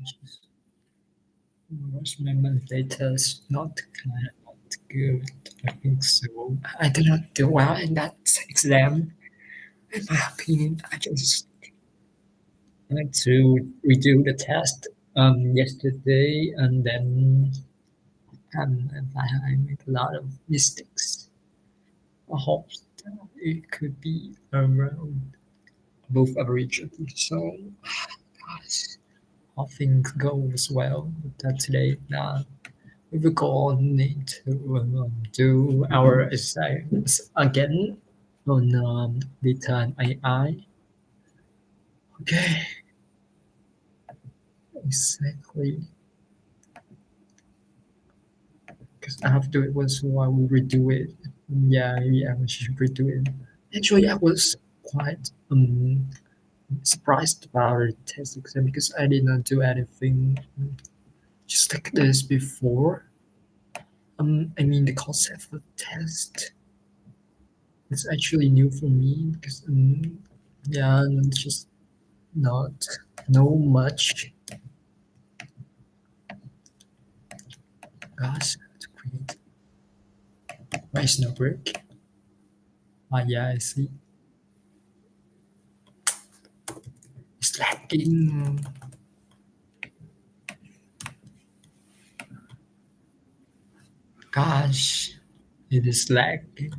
Just was my mental data is not kind of not good. I think so. I did not do well in that exam. In my opinion, I just had to redo the test yesterday, and then I made a lot of mistakes. I hope that it could be around above average. I think so. Gosh, all things goes well that today. Now we will go on need to do our assignments again on data and AI. Okay, exactly. Because I have to do it once, so I will redo it. Yeah, we should redo it. Actually, I was quite surprised about the test exam because I did not do anything just like this before. I mean, the concept of test is actually new for me because yeah, I'm just not know much. Gosh, to create. Why is no break? Ah, yeah, I see. It's lagging. Gosh, it is lagging.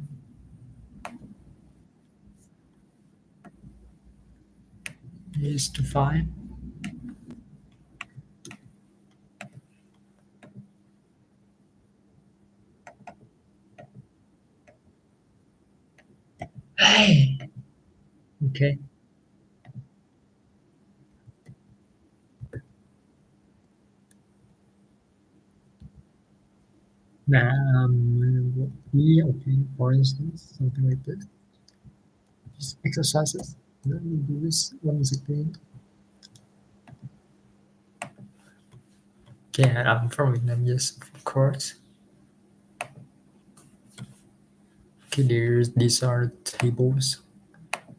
Is to find. Hey. Okay. Now, yeah, okay, for instance, something like this. Just exercises. Let me do this once again. Okay, I'm from Vietnam, yes, of course. Okay, these are tables.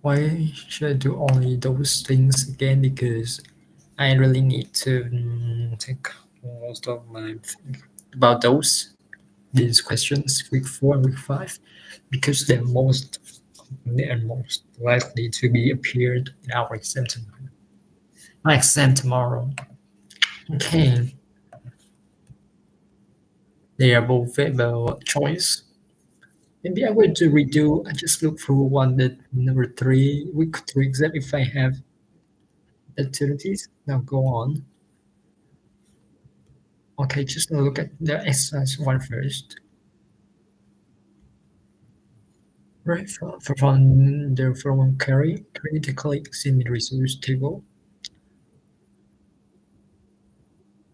Why should I do only those things again? Because I really need to think most of my about these questions, week 4 and week 5, because they're most likely to be appeared in our exam tomorrow. My exam tomorrow. Okay, they are both available choice. Maybe I will to redo. I just look through one that number 3, week 3 exam if I have activities. Now go on. Okay, just look at the exercise one first. Right, from the from carry critically in the resource table.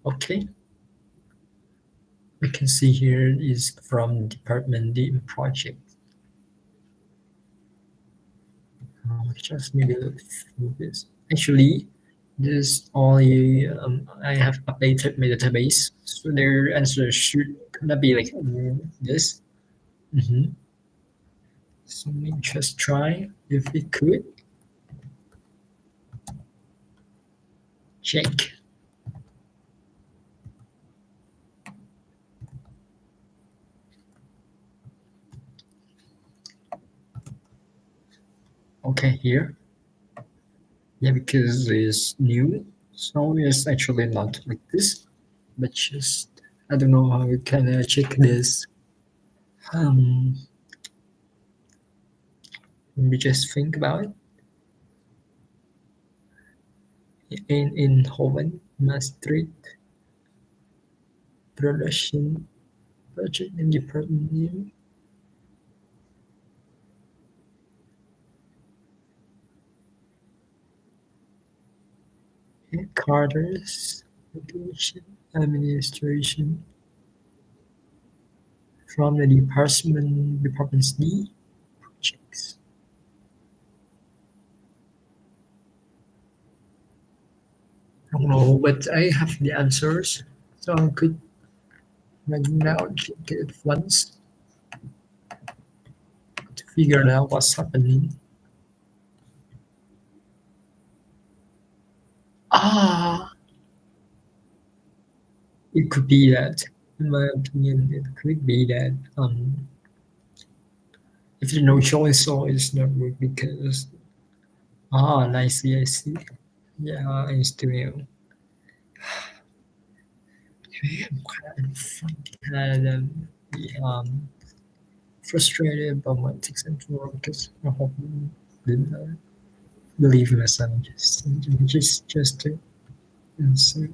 Okay, we can see here is from department D project. Just maybe look through this. Actually, this only I have updated my database, so their answer should gonna be like this. Mm-hmm. So let me just try if we could check. Okay, here. Yeah, because it's new, so it's actually not like this, but just I don't know how you can check this. Um, Let me just think about it. In Hoven, Maastricht, production project and department name, headquarters, location, administration from the departments D projects. I don't know, but I have the answers, so I could right now check it once to figure out what's happening. Ah, It could be that, in my opinion, it could be that if there's no choice, so it's not good because I see, I see. Yeah, I still am kind of um, frustrated about my takes and work because I hope didn't believe in myself just to and so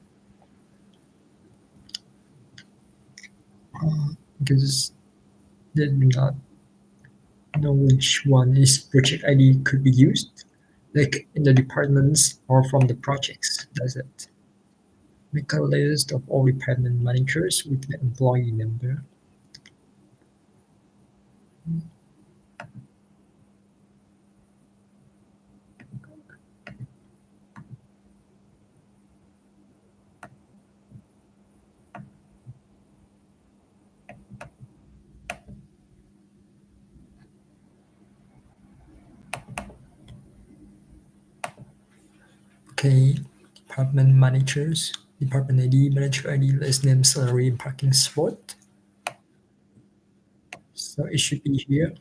because they do not know which one is project ID could be used, like in the departments or from the projects. Does it make a list of all department managers with the employee number? Okay, department managers, department ID, manager ID, last name, salary, and parking spot. So it should be here.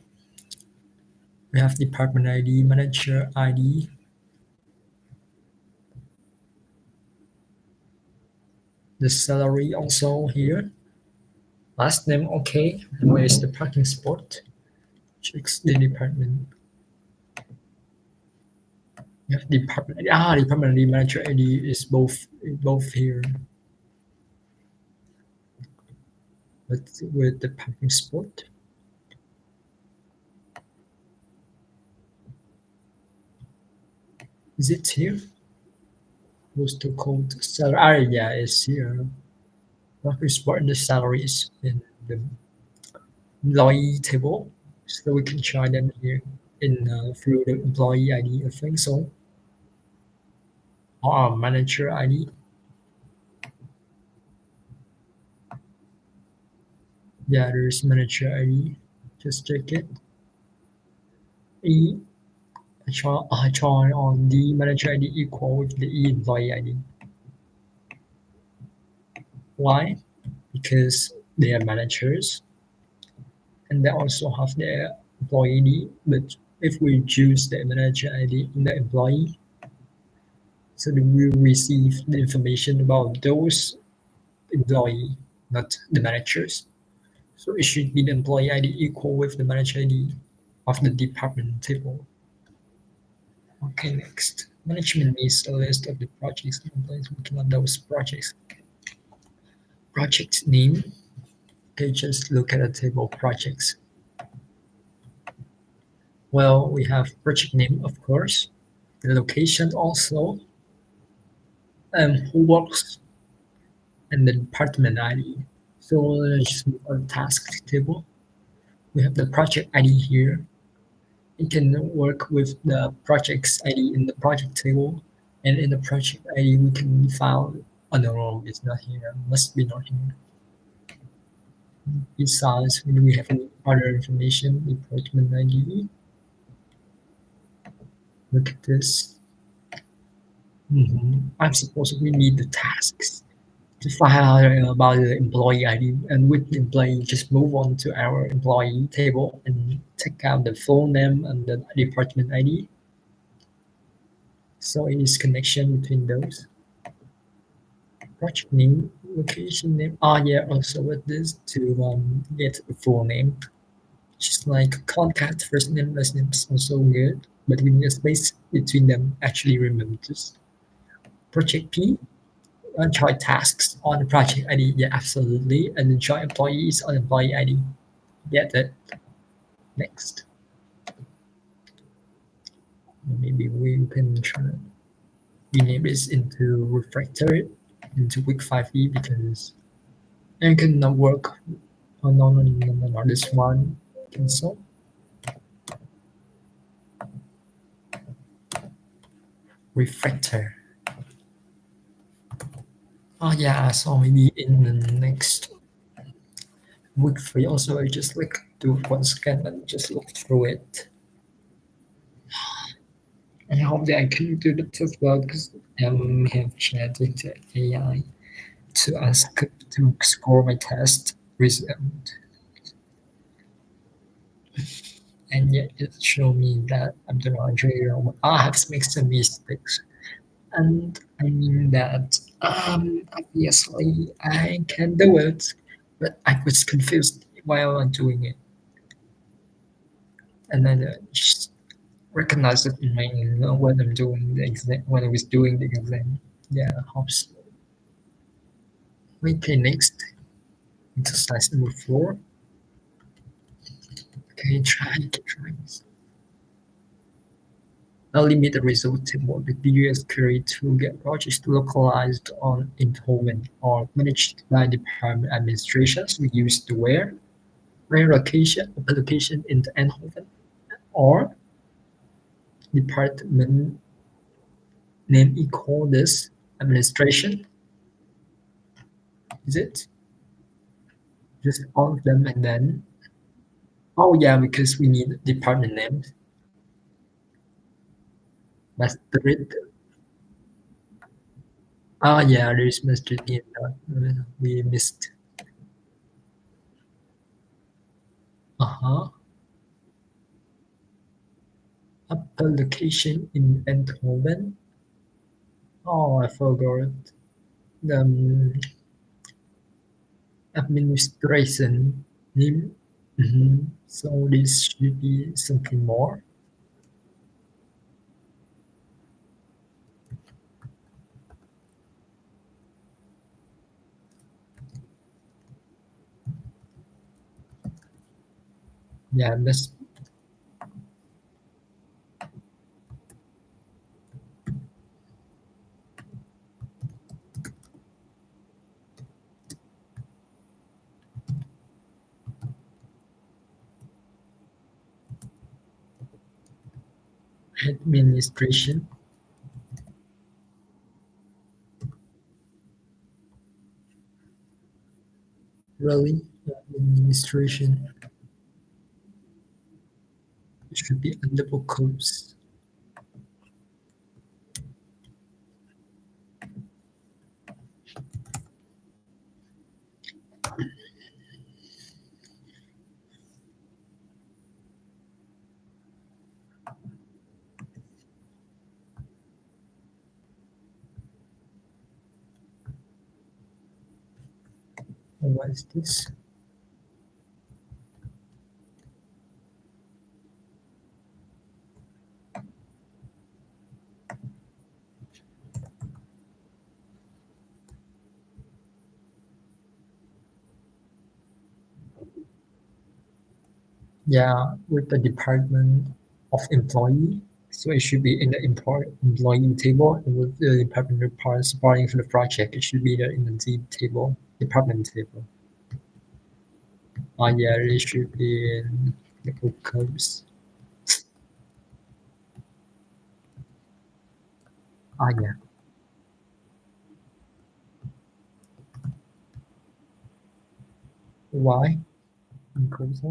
We have department ID, manager ID, the salary also here. Last name, okay. Where is the parking spot? Checks the department. We have department. Department ID, manager ID is both here, but with the parking spot. Is it here? Postal code salary. Yeah, it's here. Parking spot and the salary is in the employee table, so we can try them here in through the employee ID. I think so. Or manager ID. Yeah, there's manager ID. Just check it. E try on the manager ID equal with the E employee ID. Why? Because they are managers and they also have their employee ID. But if we choose the manager ID in the employee, so then we will receive the information about those employee, not the managers. So it should be the employee ID equal with the manager ID of the department table. Okay, next. Management needs a list of the projects and employees working on those projects. Project name. Okay, just look at the table of projects. Well, we have project name, of course, the location also, who works, and the department ID. So let's just move on task table. We have the project ID here. It can work with the project's ID in the project table, and in the project ID we can find, oh no, it's not here, must be not here. Besides, when we have any other information, department ID, look at this. I'm supposed we need the tasks to find out about the employee ID, and with the employee, just move on to our employee table and take out the full name and the department ID. So it is connection between those. Project name, location name. Yeah, also with this to get a full name. Just like contact, first name, last name is also good, but we need a space between them. Actually, remember this. Project P, join tasks on the project ID. Yeah, absolutely. And the join employees on employee ID. Get it. Next. Maybe we can try rename this into refractory into week 5e because it cannot work. Oh no, this one cancel. Refractor. Oh yeah, so maybe in the next week 3 also I just like do one scan and just look through it. I hope that I can do the tough work because I have chat with the AI to ask to score my test result, and yet it showed me that I'm the wrong trader. I have made some mistakes, and I mean that obviously I can do it, but I was confused while I'm doing it, and then just recognize it in my when I'm doing the exam when I was doing the exam. Yeah, hope so. Okay, next exercise number 4. Okay, try. Now limit the result table. The previous query to get projects localized on enrollment or managed by department administrations. We use the where location application in the enrollment or department name equal this administration. Is it just all of them and then? Oh yeah, because we need department names. That's the read. Oh yeah, there's Mr. Dean. We missed. Uh-huh. Application in Eindhoven. Oh, I forgot. The administration name. So this should be something more. Yeah, this administration. Really, administration should be a double quotes. What is this? Yeah, with the department of employee. So it should be in the employee table, and with the department report supporting for the project, it should be there in the table, department table. Yeah, it should be in the codes. Yeah. Why? In codes.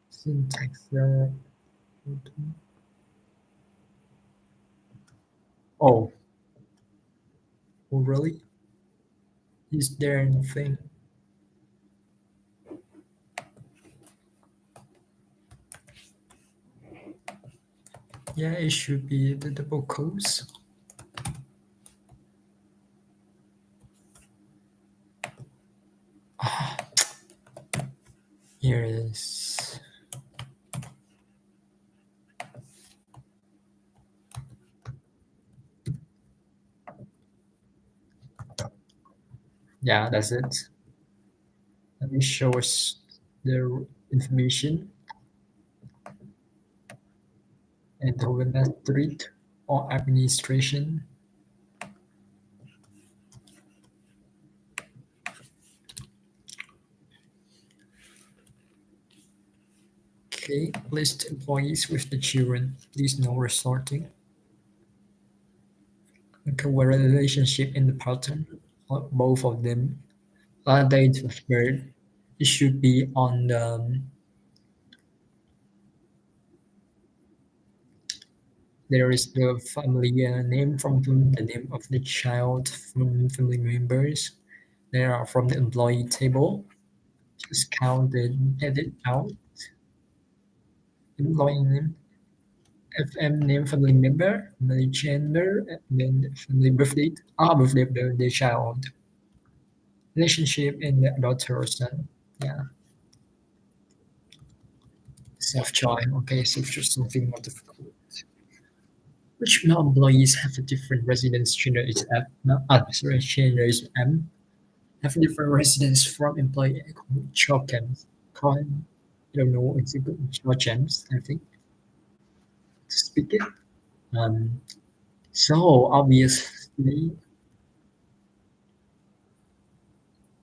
Syntax there. Oh, oh, really? Is there anything? Yeah, it should be the double codes. Ah, here it is. Yeah, that's it. Let me show us the information and the administrator or administration. Okay, list employees with the children. Please no resorting. Okay, what relationship in the pattern? Both of them. Date of birth. It should be on the There is the family name from the name of the child from family members. There are from the employee table. Just count it, edit out. Employee name, FM name, family member, family gender, and then family birthday. Birthday of the child. Relationship in the daughter or son. Yeah. Self-choice. Okay, so just something more difficult. Which employees have a different residence gender is F. No, sorry, gender is M. Have different residence from employee job camps. I don't know, it's a good job camps, I think, to speak it. Um, so obviously,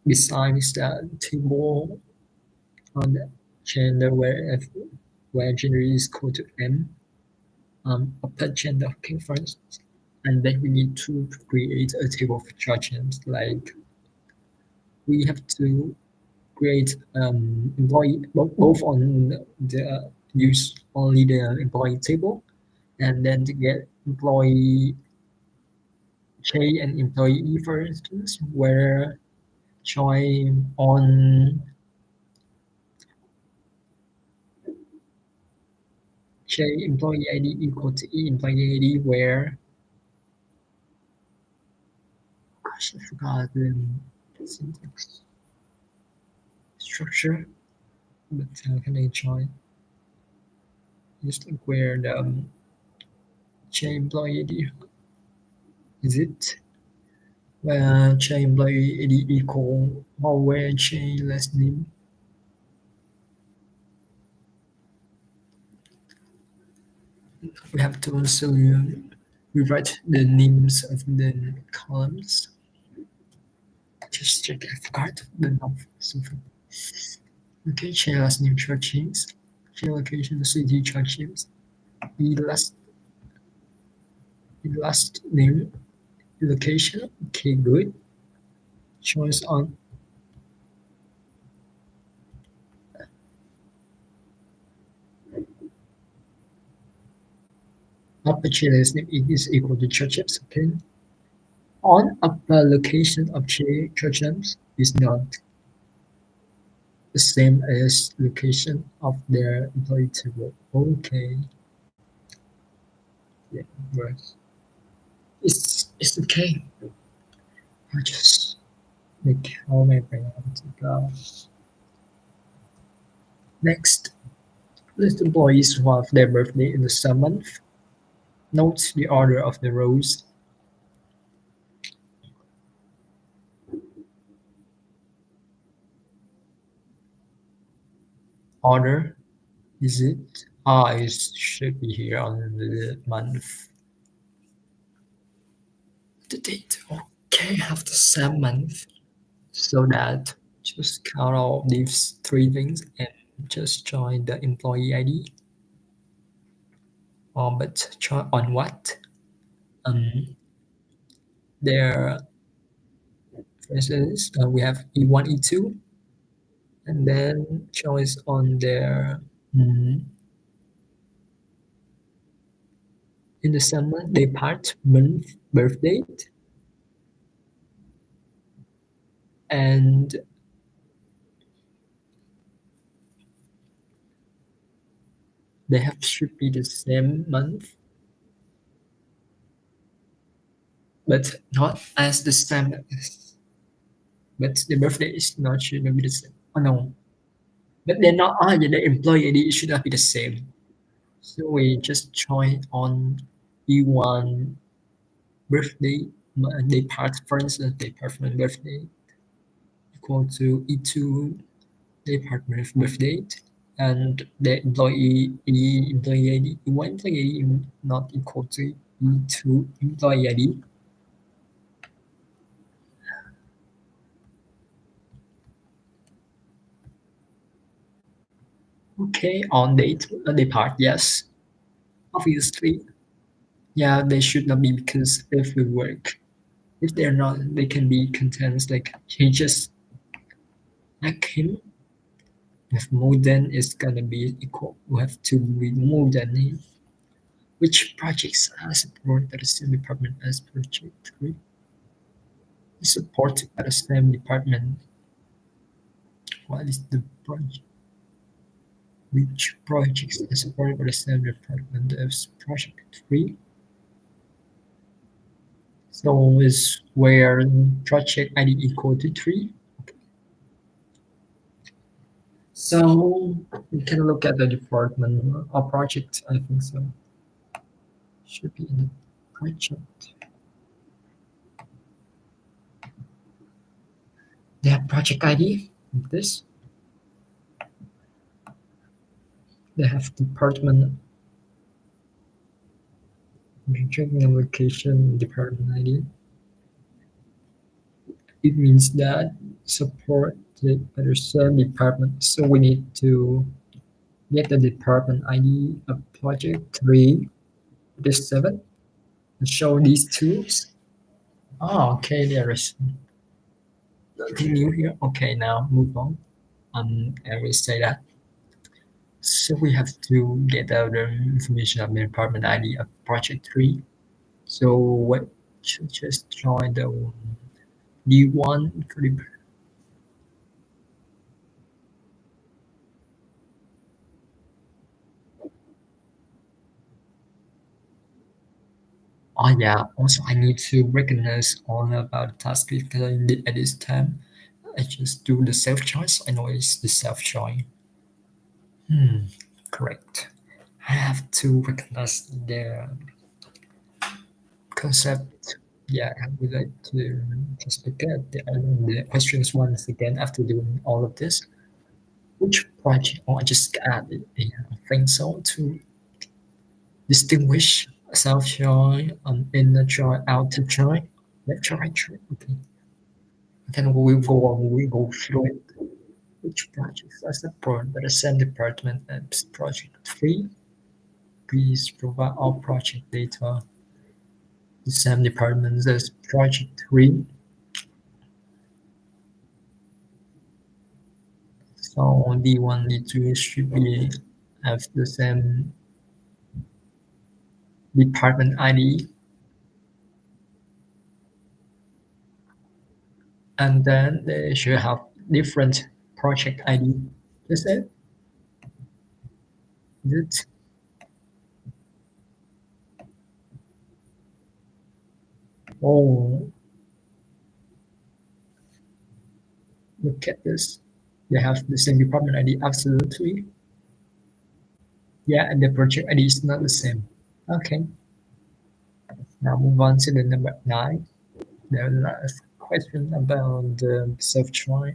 besides the table on the gender where gender is equal to M, upper gender, okay, first, and then we need to create a table of charges. Like we have to create employee both on the use only the employee table, and then to get employee J and employee, for instance, where join on J employee ID equal to E employee ID, where gosh, I forgot the syntax structure, but how can I join? Just like where the J employee ID is it? Where J employee ID equal or where J last name. We have to also rewrite the names of the columns. Just check, I forgot the name of something. Okay, J last name church names. J location city church names. E last name location. Okay, good. Choice on upper J last name is equal to church names. Okay. On upper location of J church names is not the same as location of their employee table. Okay. Yeah, right. It's okay. I just make how my brain to go. Next, list employees who have their birthday in the same month. Note the order of the rows. Order is it? It should be here on the month. The date. Okay, have the same month. So that just count all these three things and just join the employee ID. But join on what? Um, there, for instance, we have E1, E2, and then choice on their in the summer they part month birth date, and they have should be the same month, but not as the same. But the birthday is not should not be the same. Oh no, but they're not. Yeah, the employee ID should not be the same. So we just join on E1 birthday. They part, for instance, they part my birthday equal to E2 department birth date, and the employee ID, one employee ID not equal to E2 employee ID. Okay, on date, depart, yes. Obviously, yeah, they should not be because if we work, if they're not, they can be contents like he just like him. If more than is gonna be equal, we have to be more than him. Which projects are supported by the same department as project 3? Is supported by the same department. What is the project? Which projects are supported by the same department as project 3? So is where project ID equal to 3. So we can look at the department or project. I think so. Should be in the project. They have project ID. Like this. They have department checking application department ID. It means that supported by the same department. So we need to get the department ID of project 3, this 7, and show these tools. Oh, okay, there is nothing new here. Okay, now move on. I will say that. So we have to get out the information of the department ID of project 3. So what should just join the D1 for the. Oh yeah, also I need to recognize all about the task because I did at this time. I just do the self choice. I know it's the self choice. Hmm, correct. I have to recognize the concept. Yeah, I would like to just look at the questions once again after doing all of this. Which project, or I just added a thing so to distinguish self joy, inner joy, outer joy. Left joy, right joy. Okay. Then we'll go on, we go through it. Which projects are supported by the same department as project 3? Please provide all project data. The same department as project 3. So D1, D2 should be have the same department ID, and then they should have different project ID. Is it? Is it? Oh, look at this. They have the same department ID, absolutely. Yeah, and the project ID is not the same. Okay, now move on to the number 9. The last question about the self-trial.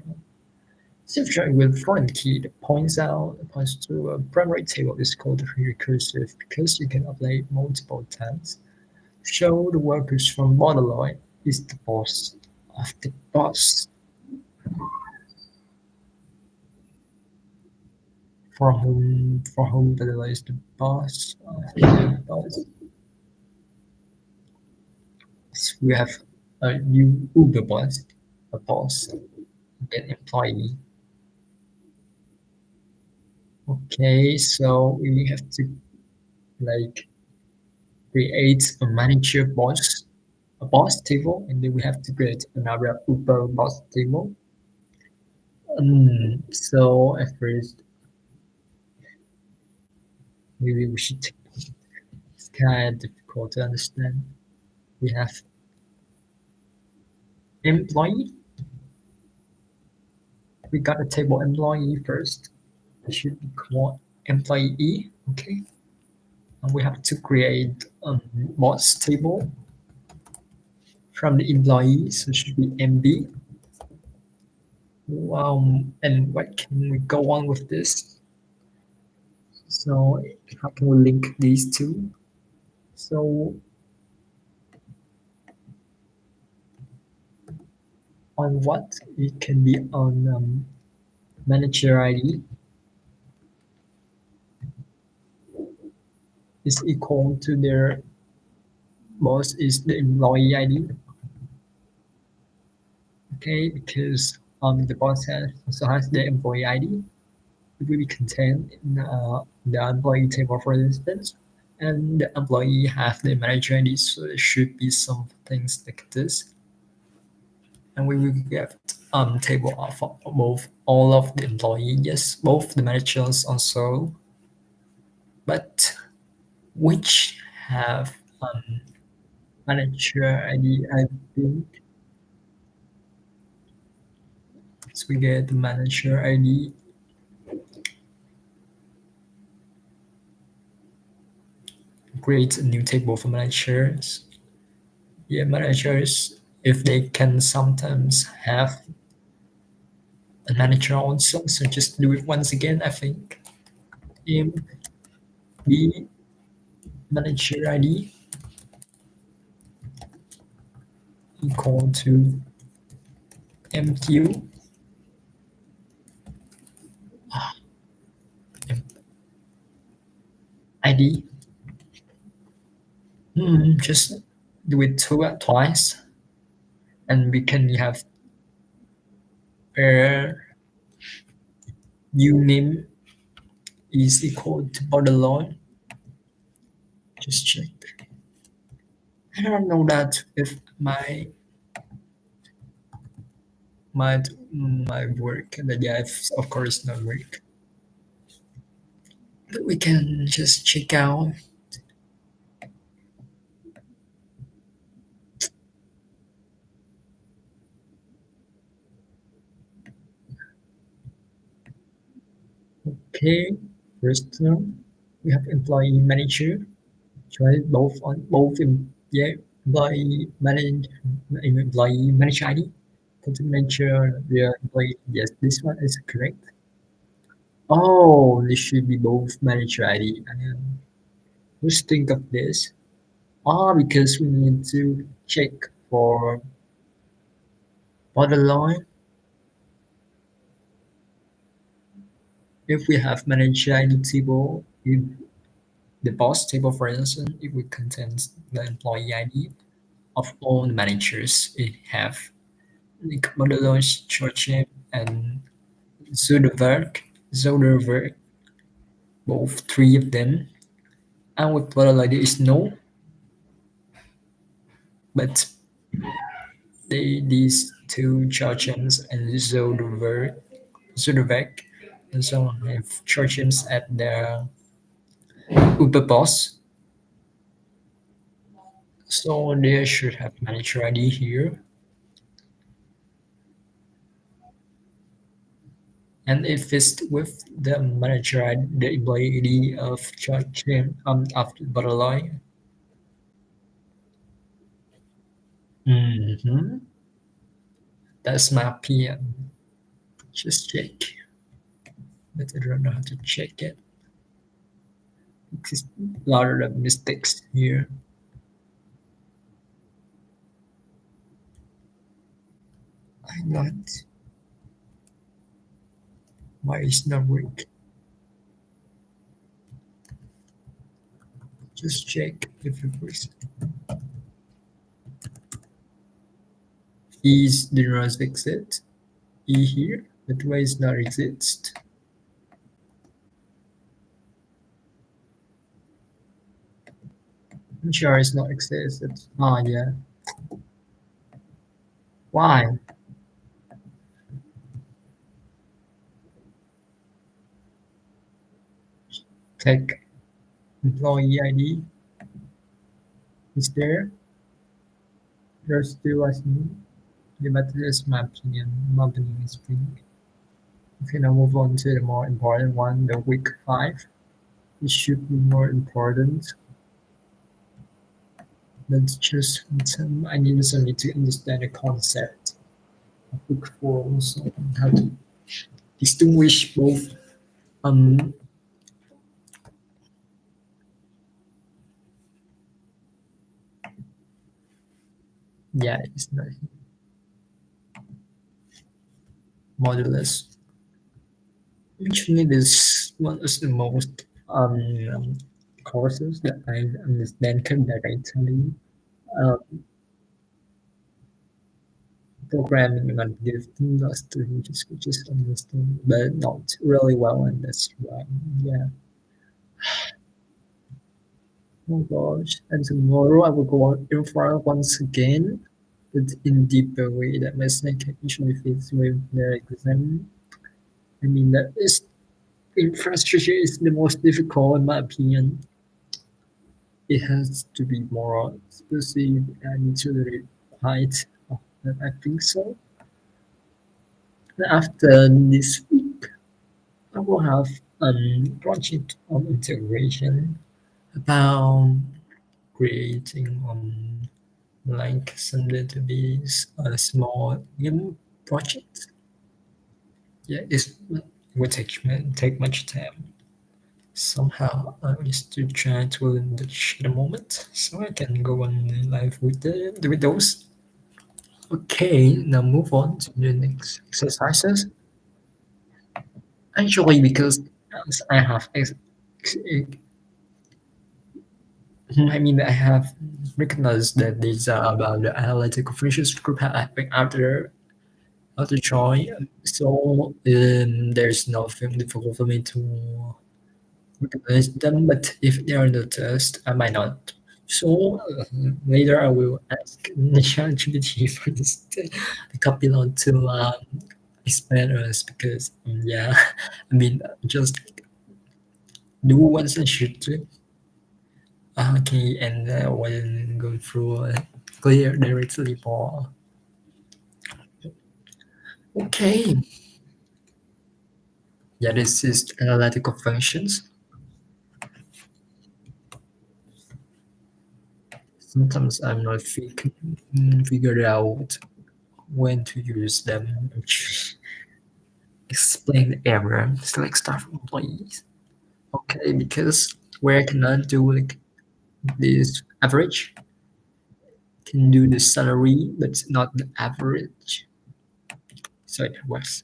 Self-trial with foreign key that points to a primary table is called recursive because you can apply multiple times. Show the workers from Modeloid is the boss of the boss. For whom Modeloid is the boss of the boss. So we have a new Uber boss, a boss, an employee. Okay, so we have to like create a manager boss, a boss table, and then we have to create another Uber boss table. So at first, maybe we should. It's kind of difficult to understand. We have employee. We got a table employee first. It should be called employee. Okay, and we have to create a boss table from the employee. So it should be MB. And what can we go on with this? So how can we link these two? So on what it can be on manager ID is equal to their boss is the employee ID. Okay, because the boss also has the employee ID. It will be contained in the employee table, for instance, and the employee have the manager ID, so there should be some things like this. And we will get table of both all of the employee, yes, both the managers also, but which have manager ID, I think. So we get the manager ID, create a new table for managers. Yeah, managers, if they can sometimes have a manager also, so just do it once again, I think. M B manager ID equal to MQ ID. Just do it twice, and we can have a uname is equal to borderline. Just check. I don't know that if my work and yeah, if, of course not work, but we can just check out. Okay, first one we have employee manager. Try both on both yeah, employee manager ID. Put the manager the employee. Yes, this one is correct. Oh, this should be both manager ID. And just think of this. Ah, because we need to check for borderline. If we have manager ID table, if the boss table, for instance, it would contain the employee ID of all the managers it have. Like borderline, short name, and Zoderwerk, both three of them. And with borderline, there is no, but these two Churchians and Zuderbeck and so on have Churchians at their Uberboss. So they should have manager ID here. And if it's with the manager ID, the employee ID of Churchian after borderline. Mm-hmm. That's my opinion. Just check. But I don't know how to check it. Because a lot of the mistakes here. I not. Why is not work? Just check if it works. Is the not exit? E here, but why is not exist? I'm sure it's not existed. Ah, yeah. Why? Take employee ID. Is there? There's still as me. Yeah, but this is my opinion. My opinion is pink. Okay, now move on to the more important one, the week 5. It should be more important. That's just I need somebody to understand the concept of week 4 also, and how to distinguish both um yeah, it's not modulus. Actually, this one is the most courses that I understand directly. Uh, Programming and gifting the students, which is understand, but not really well, and that's why, yeah. Oh gosh. And tomorrow I will go out in front once again, but in deeper way that my snake usually fits with their exam. I mean that is infrastructure is the most difficult in my opinion. It has to be more specific and usually quite often. I think so. After this week, I will have project on integration about creating like some database a small game project. Yeah, it will take much time. Somehow I used to try to learn Dutch at the moment, so I can go on live with those. Okay, now move on to the next exercises. Actually, because as I have I mean, I have recognized that these are about the analytical functions group happening after join. So there's nothing difficult for me to recognize them. But if they are in the test, I might not. So later I will ask ChatGPT for this the copilot to explain us because yeah, I mean just do once I should do. Okay, and when go through clear directly for okay. Yeah, this is analytical functions. Sometimes I'm not figure out when to use them. Explain the error. Select staff employees. Okay, because where I cannot do like this average, can do the salary, but not the average. So it works.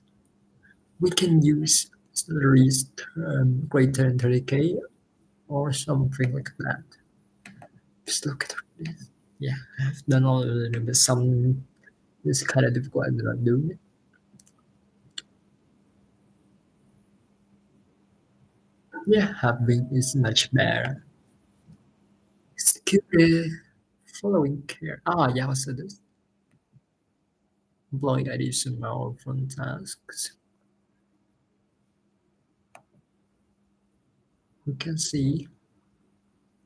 We can use salaries greater than 30K or something like that. Just look at this. Yeah, I've done all of it, but some is kind of difficult. I do not do it. Yeah, having is much better. Skill following care. Ah, yeah, also this. Employee additional from tasks. We can see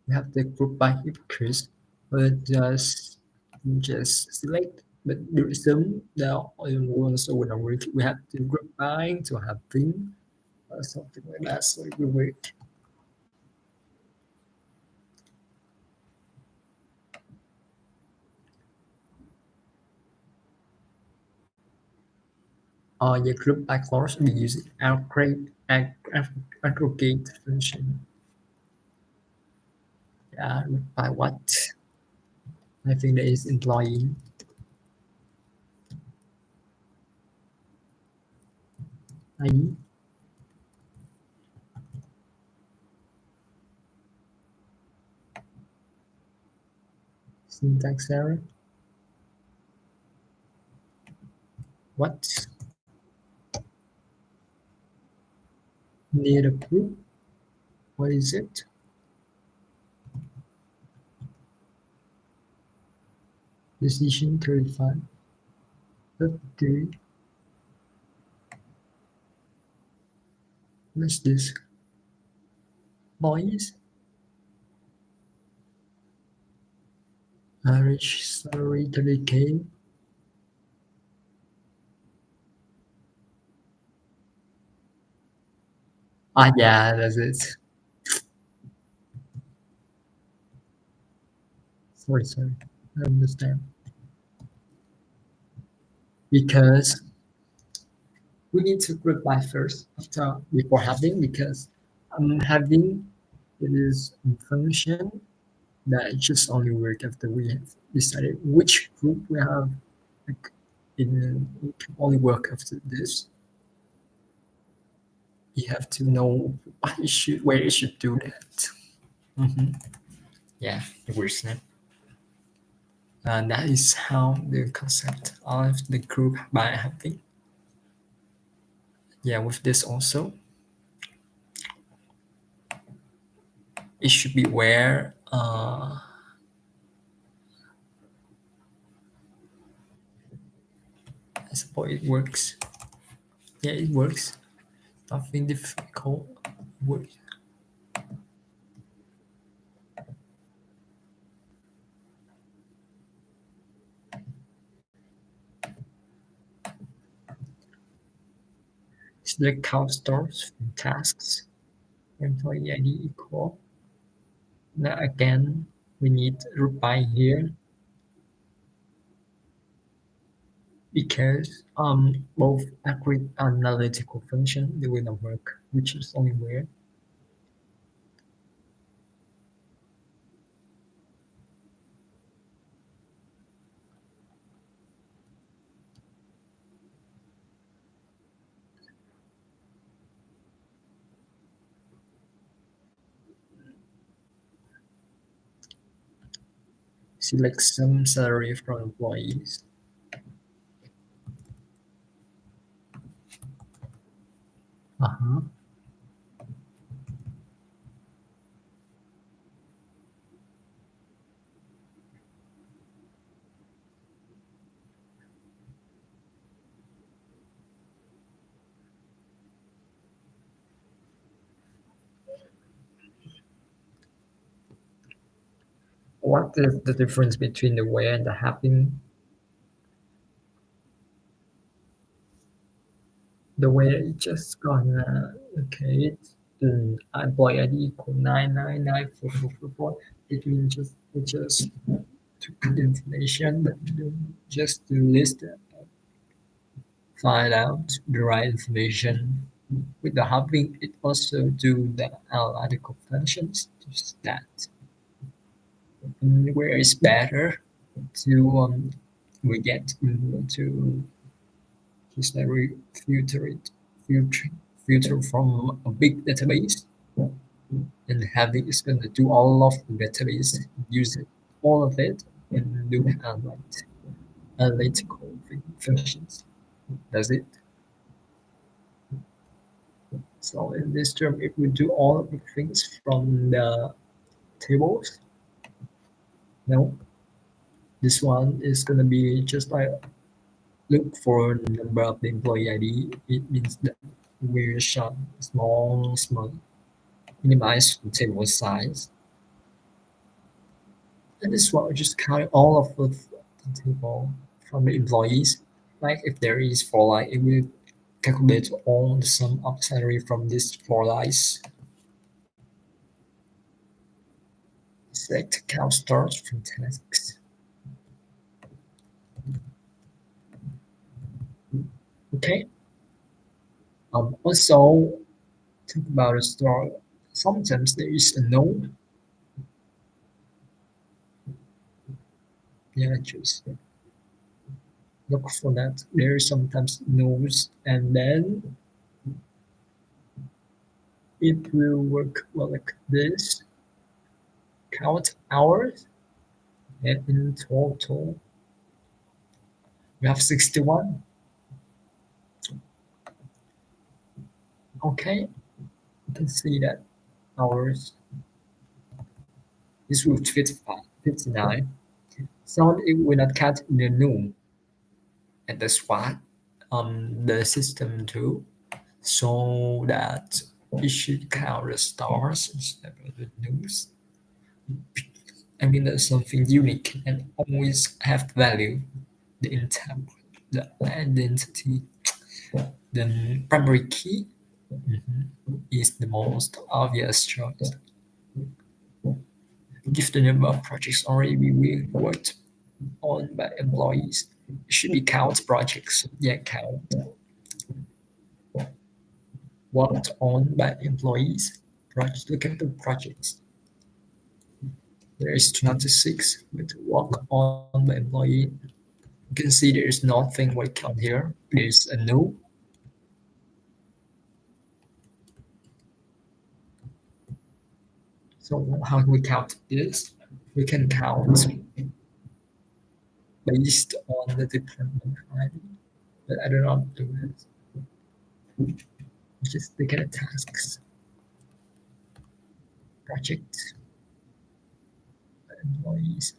we have the group by hypocrites, but just select. But there is some the only ones so when we have to group by to have thing or something like that. So it will work. Your group by clause we use aggregate function. Yeah, group by what? I think that is employee ID. Syntax error. What? Need a group? What is it? Decision clarified. Okay. What's this? Boys? Average salary 30K. Ah, yeah, that's it. Sorry. I understand. Because we need to group by first after before having because having it is a function that just only work after we have decided which group we have like it can only work after this. You have to know what you should where you should do that. Hmm. Yeah, it works now. And that is how the concept of the group by having. Yeah, with this also, it should be where Uh, I suppose it works. Yeah, it works. Nothing difficult. Works. Select count stars from tasks. Employee ID equal. Now again, we need root by here because both accurate analytical function they will not work, which is only where select some salary from employees. Uh-huh. What is the difference between the where and the having? The where is just gonna okay, it's employee ID equal 9994444. It means just to put the information, but just to list find out the right information. With the having, it also do the analytical functions. Just that where is better to we get to just every filter it filter filter from a big database, and having is going to do all of the database, use it all of it, and do analytical functions. That's it. So in this term, if we do all of the things from the tables, no, this one is gonna be just like look for the number of the employee ID. It means that we're short, small, minimize the table size. And this one, we just count all of the table from the employees. Like if there is four line, it will calculate all the sum of salary from these four lines. Select count stars from tasks. Okay. Also, think about a store. Sometimes there is a node. Yeah, just look for that. There is sometimes nodes, and then it will work well like this. Count hours, and in total we have 61. Okay, you can see that hours is with 59. So it will not count the noon, and that's what the system do, so that it should count the stars instead of the news. I mean, that's something unique and always have value. The intent, the identity, the primary key is the most obvious choice. Give the number of projects already being worked on by employees. It should be count projects. Yeah, count worked on by employees. Project, look at the projects. There is 26 with work on by employee. You can see there is nothing we count here. There is a no. So how do we count this? We can count based on the department ID, but I don't know how to do it. Just look at the tasks, project. employees.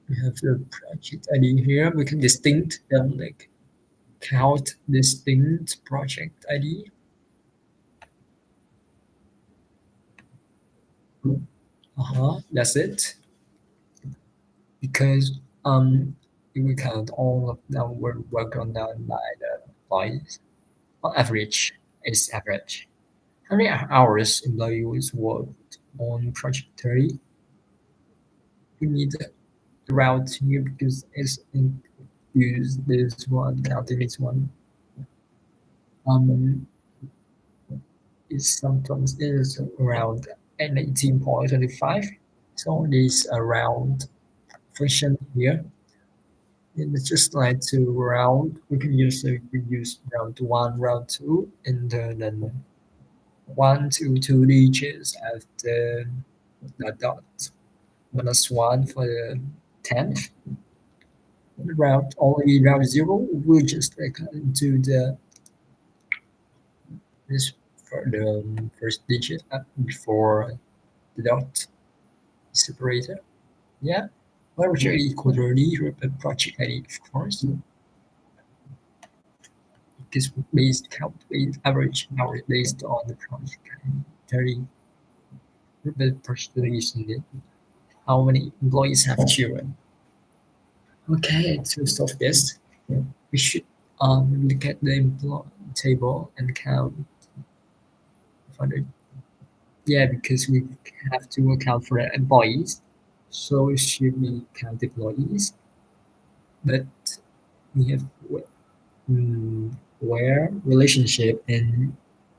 We have the project ID here. We can distinct them like count distinct project ID. Uh-huh, that's it. Because if we count all of them were worked on done by the employees. On average, it's average. How many hours employees worked on project 30? We need around here because it's in use this one, counting this one. Um, is sometimes is around 18.25. So this around function here. And it's just like to round. We can use round one, round two, and then one, two digits after the dot. Minus one for the tenth. Round only round zero. We just like into the this for the first digit before the dot separator. Yeah. Larger equal to the project ID, of course. This based count based average hours based on the project ID. 30 the person how many employees have children. Okay, to solve this, we should look at the employee table and count for the yeah because we have to account for the employees, so it should be count employees, but we have where relationship and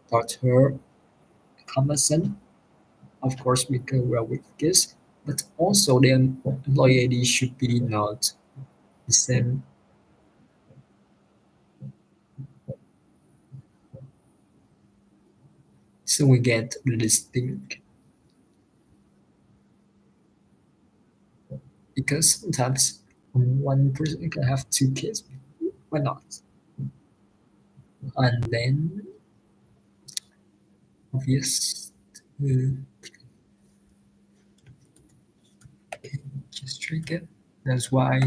daughter Commerson, of course we go well with this, but also the employee ID should be not the same, so we get the distinct because sometimes one person can have two kids, why not? And then obvious uh, just trick it. That's why I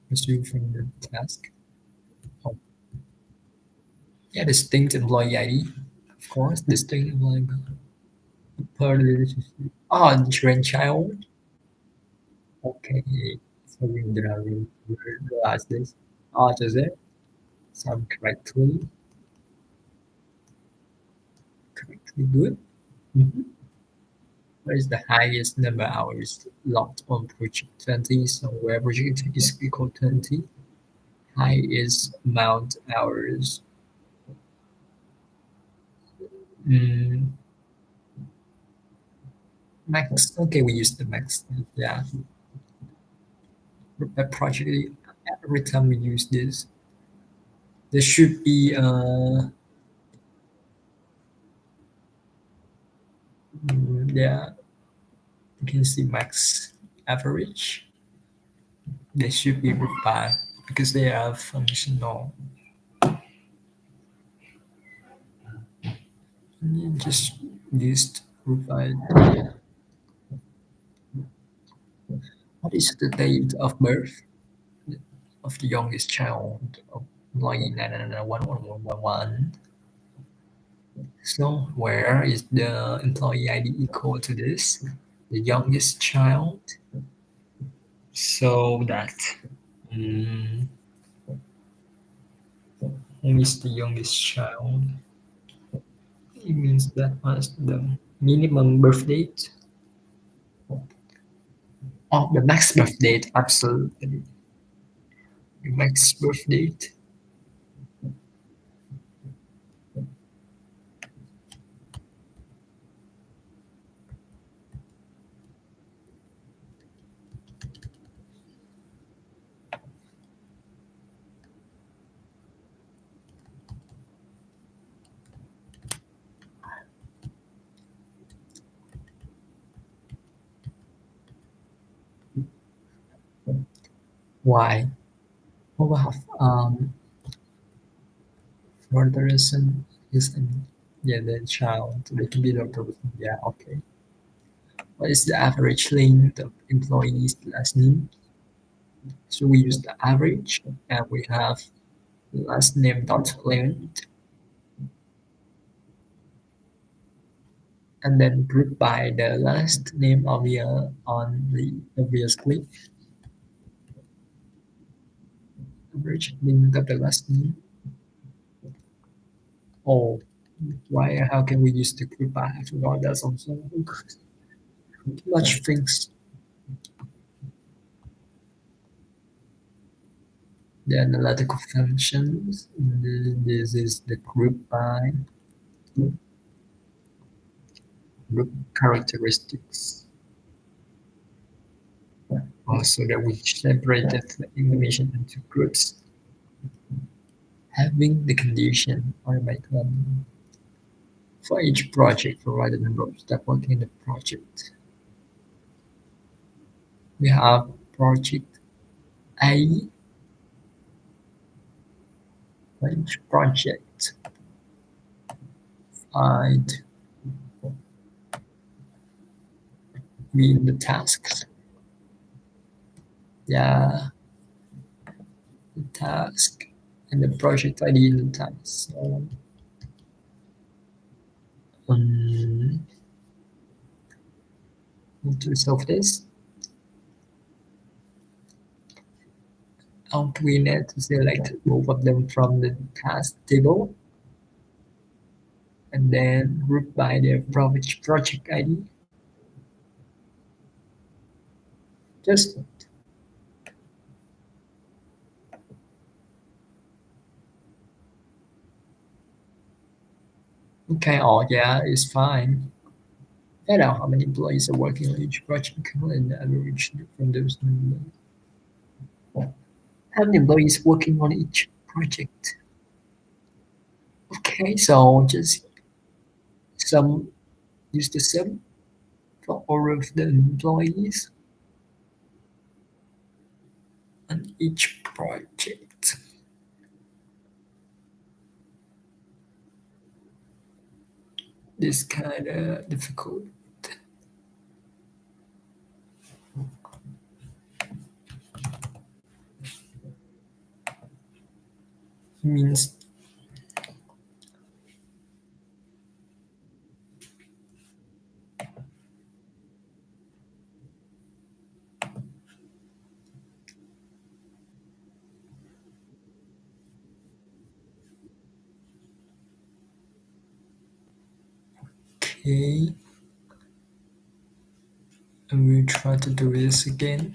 pursue from the task. Oh, yeah, distinct employee ID, of course, distinct employee per relationship. Oh, grandchild. Okay, so we realize this. Oh, does it sound correctly good? Mhm. What is the highest number of hours logged on project 20? So where project is equal to 20, highest amount hours. Mm, max. Okay, we use the max. Yeah, a project. Every time we use this, there should be yeah, you can see max average. They should be grouped by because they are functional. And you just used group by what is the date of birth of the youngest child of employee 9991111. So where is the employee ID equal to this? The youngest child. So that mm, who is the youngest child? It means that was the minimum birth date. Oh, the max birth date, absolutely. The max birth date. Why? Over half. For the reason is yeah the child. They can be doctor. Yeah, okay. What is the average length of employees' last name? So we use the average, and we have last name dot length, and then group by the last name obviously average length of the last name. Oh, why? How can we use the group by? I forgot that's also too much things. The analytical functions. This is the group by group characteristics. Also, that we separated the information into groups, having the condition automatically for each project, provide the number of staff working in the project. We have project A for each project. Find me in the tasks. Yeah, the task and the project ID in the task. So, um, to resolve this, we need to select both of them from the task table and then group by their project ID. Just okay. Oh yeah, it's fine. Find out how many employees are working on each project and the average from those numbers. How many employees working on each project? Okay, so just some use the sum for all of the employees on each project. This kind of difficult. Means okay, and we'll try to do this again.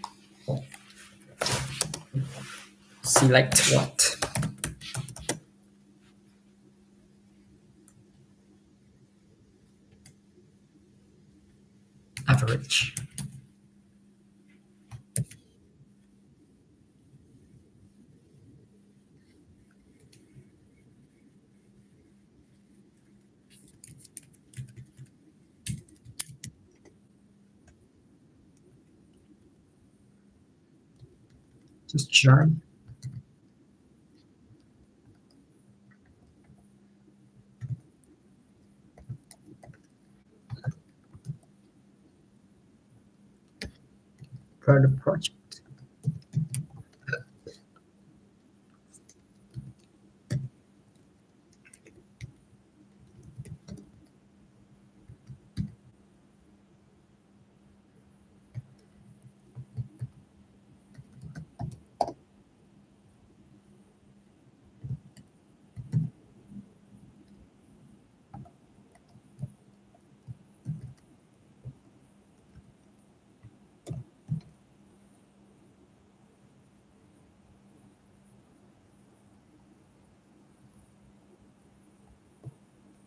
Select what? Average. Just join. For the project.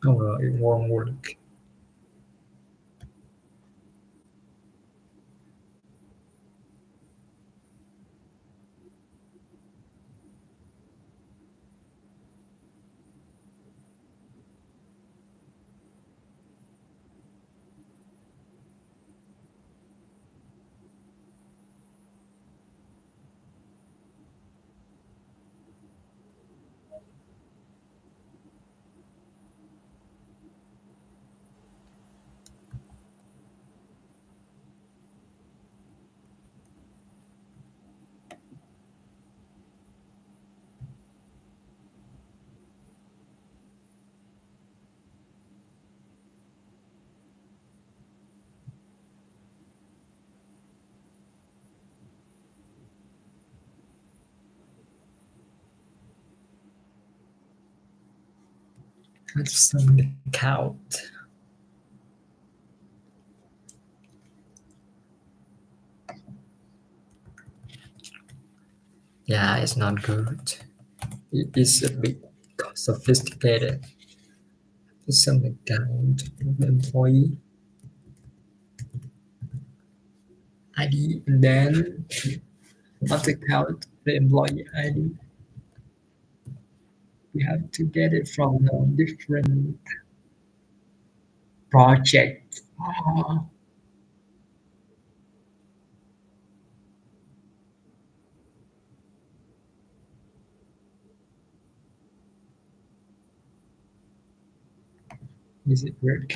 Oh, it won't work. Have some count. Yeah, it's not good. It is a bit sophisticated. Some account of employee ID and then not account the employee ID. You have to get it from a different project. Oh, is it work?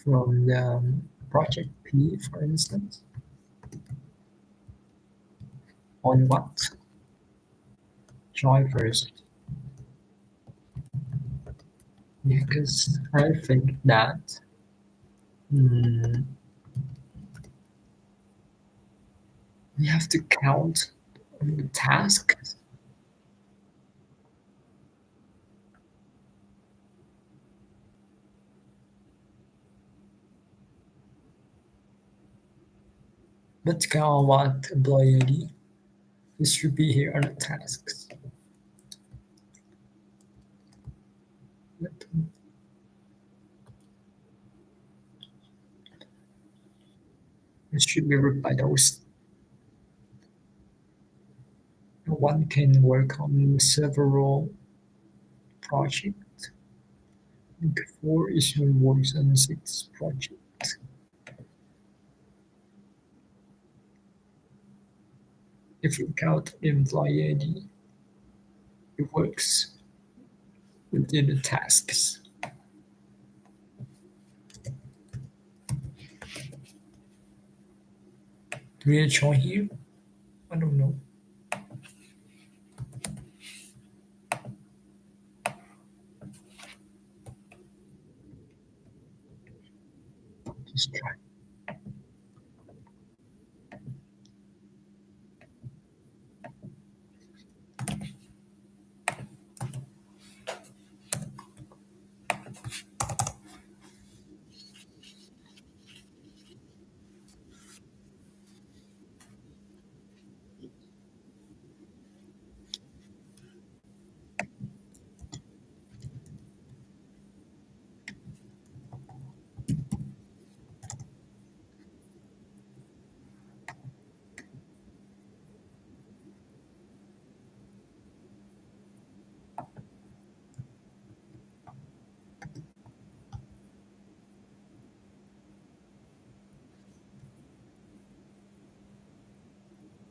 From the project P, for instance, on what? Try first. Because I think that mm, we have to count on the task, but count on what employee ID. It should be here on the tasks. But it should be grouped by those. One can work on several projects. Like 4 is works on 6 projects. If you count employee ID, it works within the tasks. Do we join here? I don't know. Just try.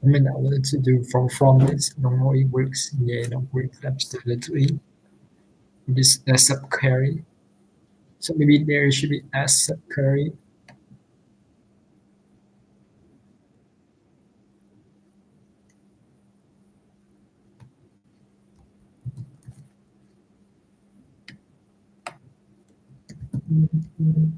I mean, I wanted to do from this. Normally it works. Yeah, it don't work absolutely. This sub query. So maybe there should be a sub query. Mhm.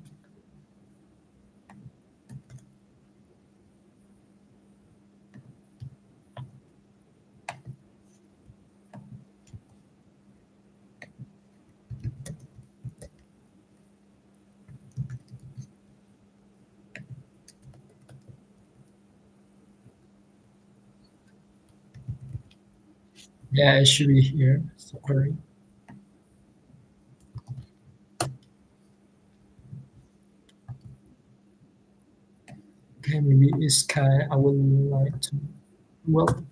Yeah, it should be here. Sub query. Okay, maybe it's kind. I would like to. Well,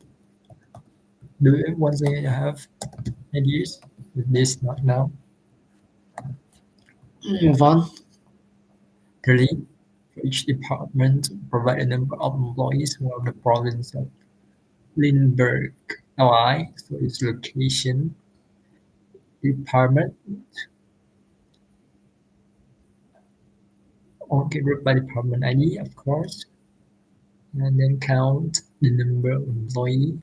Do you once again have ideas with this? Not now. Move on. Delete for each department, provide a number of employees from the province of Lindbergh, LI, so its location, department, okay, group by department ID, of course, and then count the number of employee.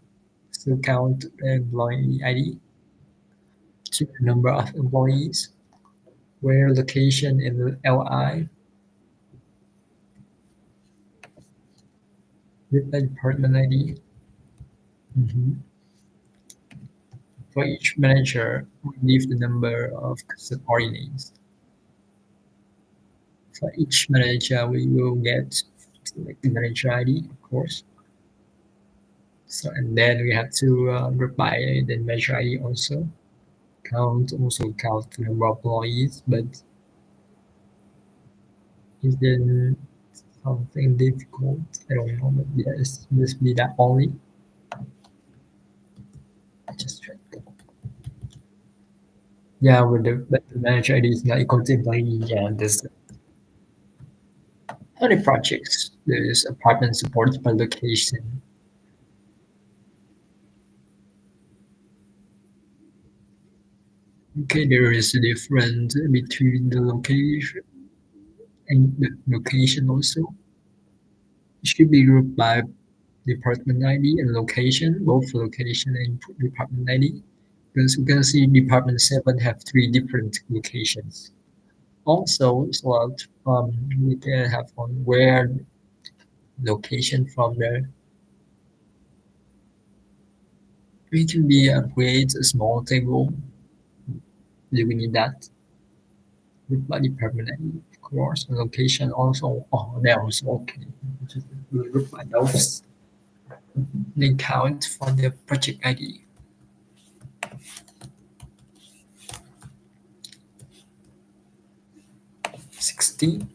So count the employee ID to the number of employees, where location in the LI, group by department ID. Mhm. For each manager, we leave the number of subordinates. For each manager, we will get like the manager ID, of course. So and then we have to group by the manager ID also. Count the number of employees, but is there something difficult? I don't know, but yes, just be that only. Just check. Yeah, with the manager ID is not equal to employee. Yeah, there's how many projects? There's apartment support per location. Okay, there is a difference between the location and the location also. It should be grouped by department ID and location, both location and department ID. Because we can see department 7 have three different locations. Also, so we can have on where location from there. We can be create a small table. Do we need that? With my department ID, of course, and location also. Oh, they're also okay. Just group by those. Then count for the project ID. 60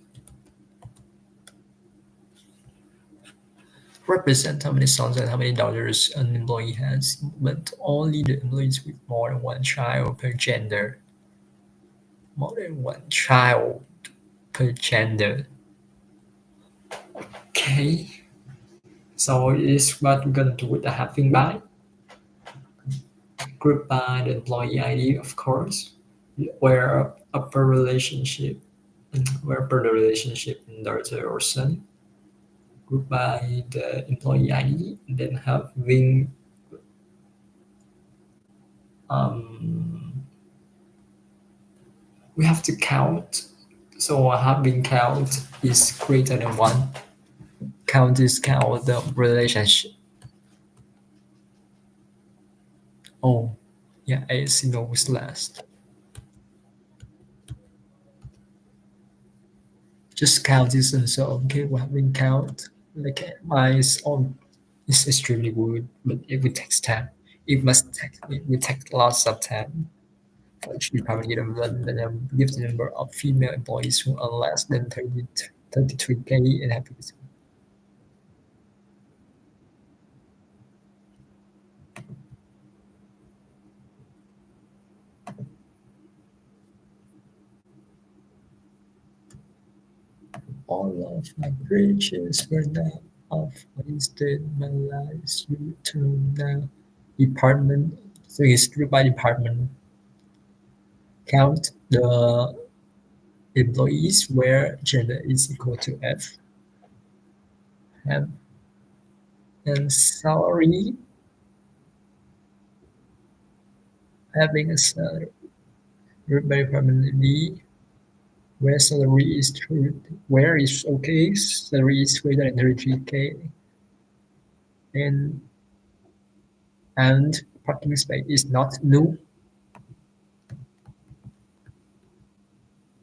represent how many sons and how many daughters an employee has, but only the employees with more than one child per gender. More than one child per gender. Okay, so is what we're gonna do with the having by. Group by the employee ID, of course, where upper relationship, where per the relationship in daughter or son. Group by the employee ID, then having um, we have to count. So having count is greater than one. Count is count the relationship. Oh, yeah, a single was last. Just count is also okay. We having count like my on is extremely good, but it would take time. It will take lots of time. For each department, get and give the number of female employees who are less than 33K and have all of my bridges were now off wasted. My lives return now. Department, so it's group by department. Count the employees where gender is equal to F. And salary, having a salary group by department B, where salary is true, where is okay, salary is greater than 33K, and and parking space is not new.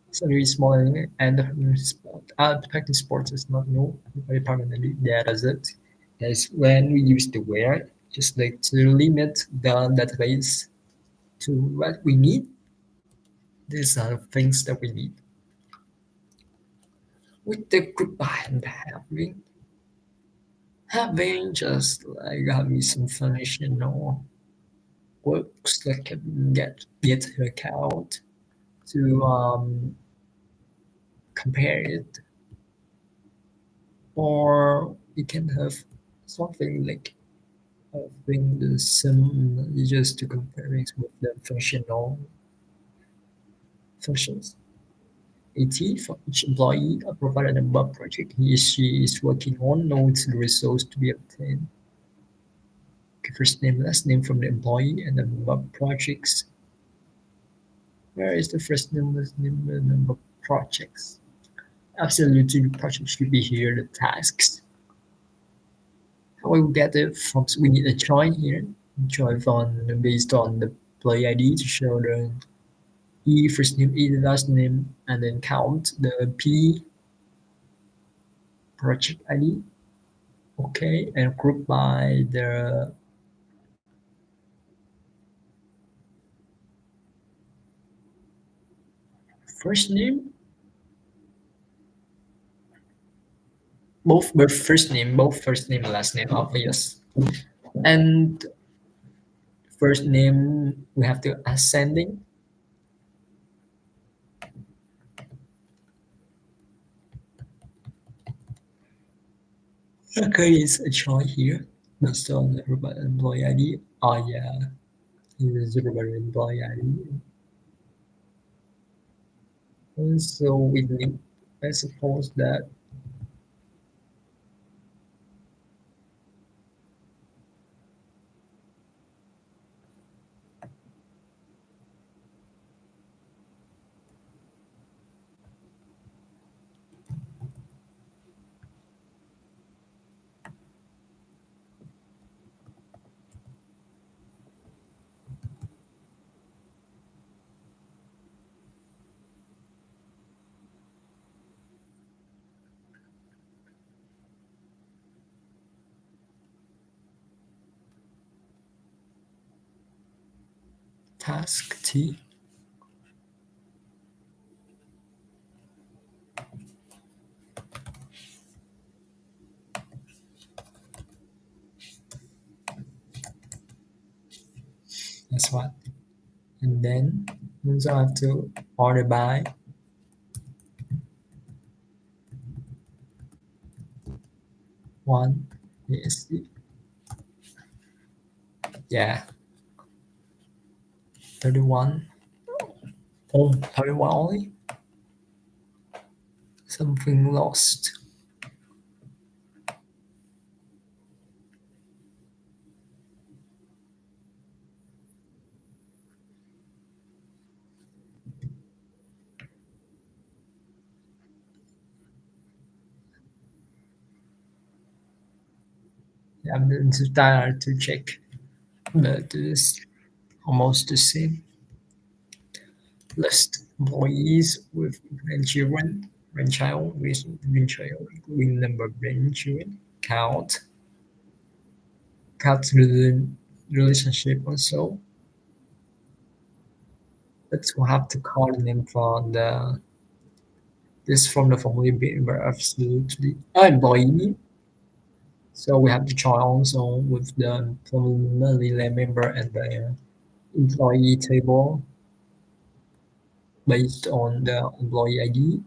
Salary is smaller and practice sports is not new. Very permanently, that is it. That's when we use the where, just like to limit the database to what we need. These are the things that we need. With the group and having just like having some finish, works like get her account to compare it, or you can have something like having the same just to compare it with the functional functions. AT for each employee provide a number of project he or she is working on, notes the results to be obtained. Okay, first name, last name from the employee, and the number of projects. Where is the first name, last name, the number of projects? Absolutely, the project should be here, the tasks. How we will get it from, we need a join here. Join on based on the employee ID to show the E first name, E the last name, and then count the P project ID. Okay, and group by the first name, both first name and last name, obvious. And first name we have to ascending. Okay, it's a choice here based on everybody employee ID. Oh yeah, it's everybody employee ID. And so we need, I suppose that task T. That's what. And then we also have to order by one ASD. Yeah, 31. Oh, 31 only. Something lost. Yeah, I'm going to try to check, but it's almost the same. List employees with grandchildren, grandchild with grandchild, including number of grandchildren, count the relationship also. But we'll have to call the name from the this from the family member absolutely employee. So we have to try also with the family member and the employee table based on the employee ID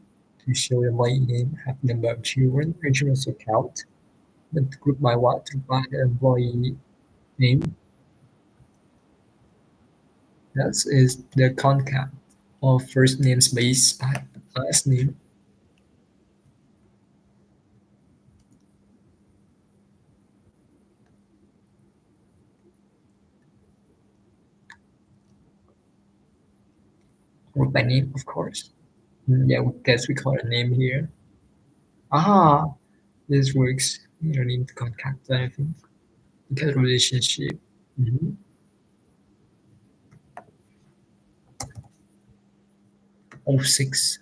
to show the employee name, have number of children, insurance account, then group by what? Group by the employee name. That is the concat of first name space by last name. Group by name, of course. Yeah, we guess we call a name here. Ah, this works. You don't need to contact anything. Because relationship. Mm-hmm. Oh, six.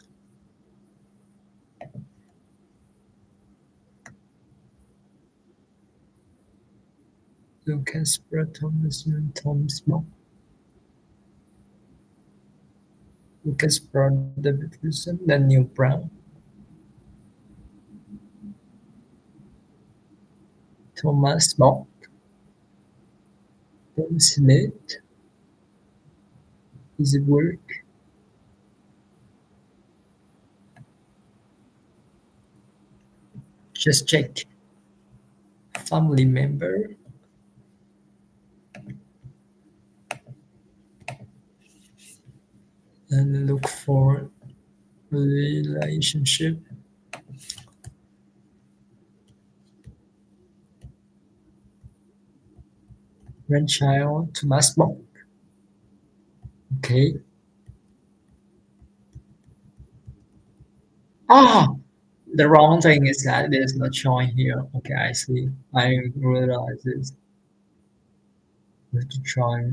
Lucas Thomas and Tom Small. Lucas Brown, David Wilson, Daniel Brown, Thomas Small, Tom Smith, Is it work? Just check. Family member and look for relationship. Grandchild to mascot. Okay. Ah, the wrong thing is that it is not showing here. Okay, I see. I realize this. We have to try.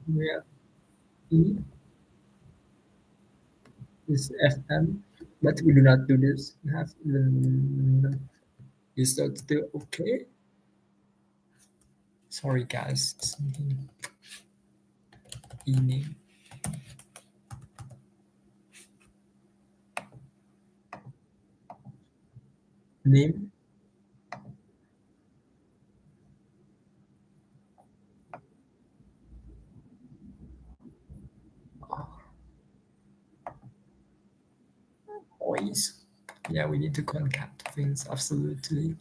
Yeah, E is FM, but we do not do this. We have is that still okay? Sorry, guys. Something E name. Name. Oh, always. Yeah, we need to contact things absolutely.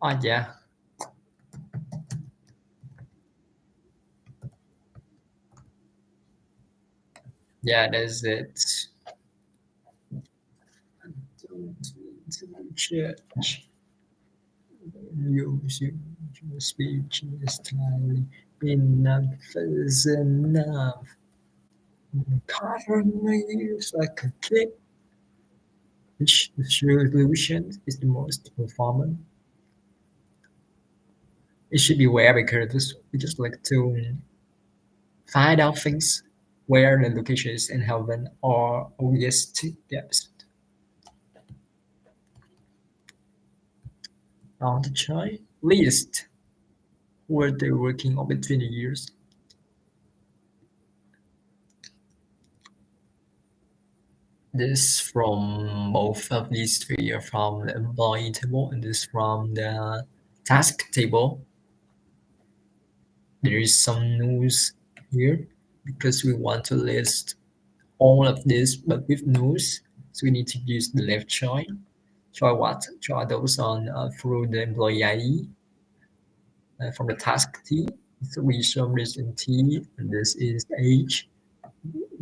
Oh yeah, yeah, that's it. Don't church. Use your speech style. Enough is enough. Cover my ears like a kid. Which solution is the most performant? It should be where because we just like to find out things where the location is in heaven or OEST depths. On the try list where they're working over 20 years. This from both of these three are from the employee table and this from the task table. There is some news here because we want to list all of this but with news. So we need to use the left join. Try what? Try those on through the employee ID from the task T. So we show this in T and this is age.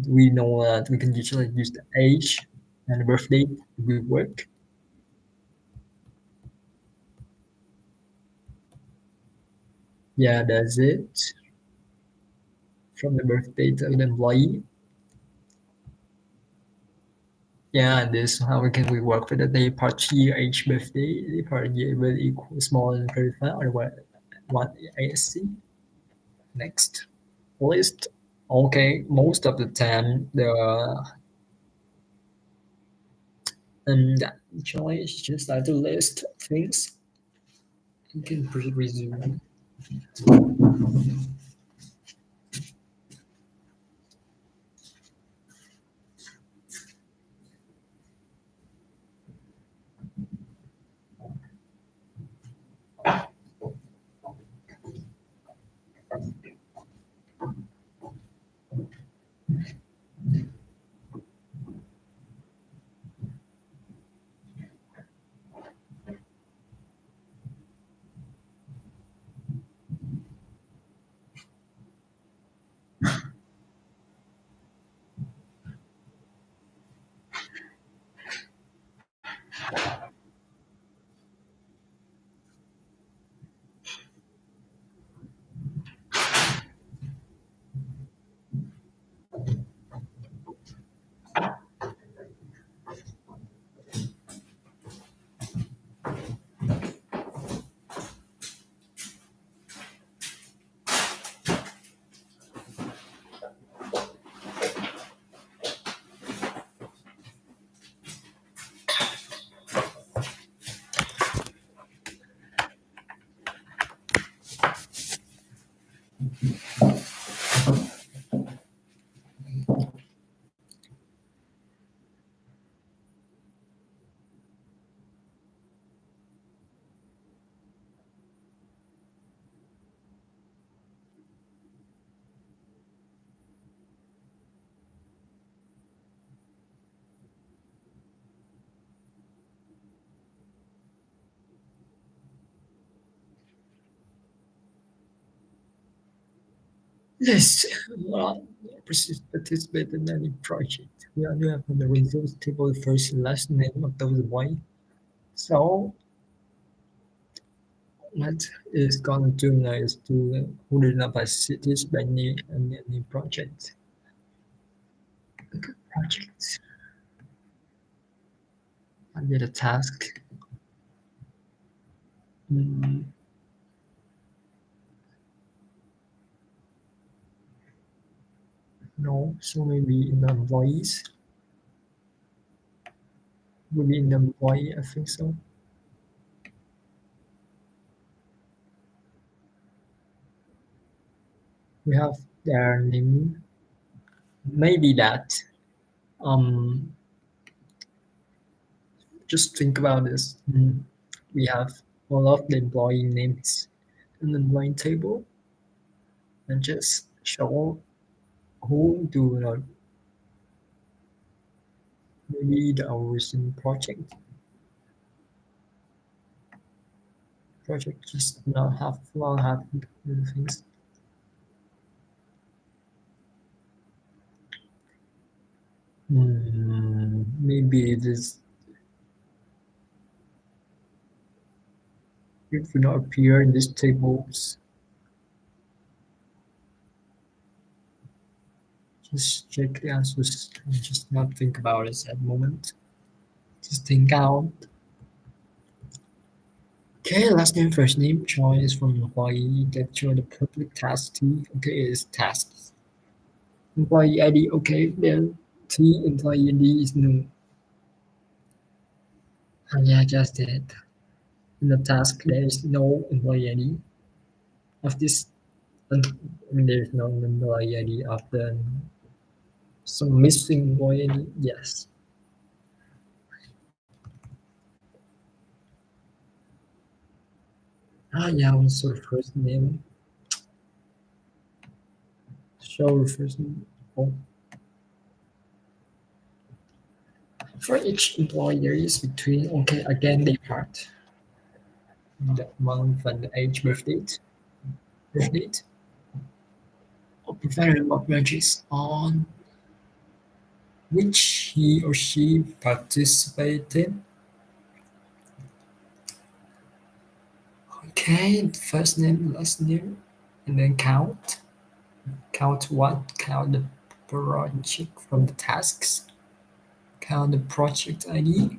We know that we can usually use the age and the birth date will work. Yeah, that's it. From the birth date of the employee. Yeah, and this how we work with the day part year age birthday, day part year will equal small and verify or what ASC. Next list. Okay, most of the time the actually it's just like to list things. You can resume. Yes, well, participate in any project. We only have on the results table the first and last name of those boy. So what is gonna do now is to who did not participate by any project. Project. I did a task. Mm, no, so maybe in the employees. Maybe in the employee, I think so. We have their name. Maybe that. Um, just think about this. We have all of the employee names in the employee table and just show who do maybe the original project just not have things. Maybe it is it will not appear in these tables. Just check the answers and just not think about it at the moment. Just think out. Okay, last name, first name, choice from employee that show the public task T. Okay, is tasks. Employee ID, okay, then T employee ID is new. And yeah, just did. In the task, there is no employee ID of this. I mean, there is no employee ID of the some missing employee ID. Yes. Ah, yeah, also the first name. Show the first name. Oh. For each employee, there is between, okay, again, they part. The month and the age, birth date, or provided work badges on which he or she participated. Okay, first name, last name, and then count. Count what? Count the project from the tasks. Count the project ID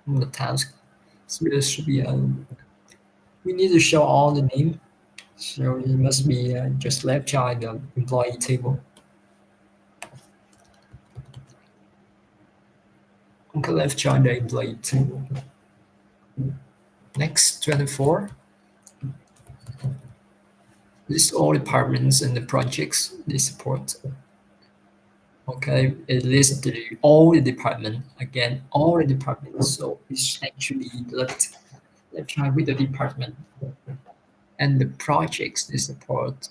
from the task. So there should be we need to show all the name. So it must be just left child the employee table. Okay, left child the employee table. Next, 24. List all departments and the projects they support. Okay, it lists all the department again, all the departments. So it's actually let's try with the department and the projects they support.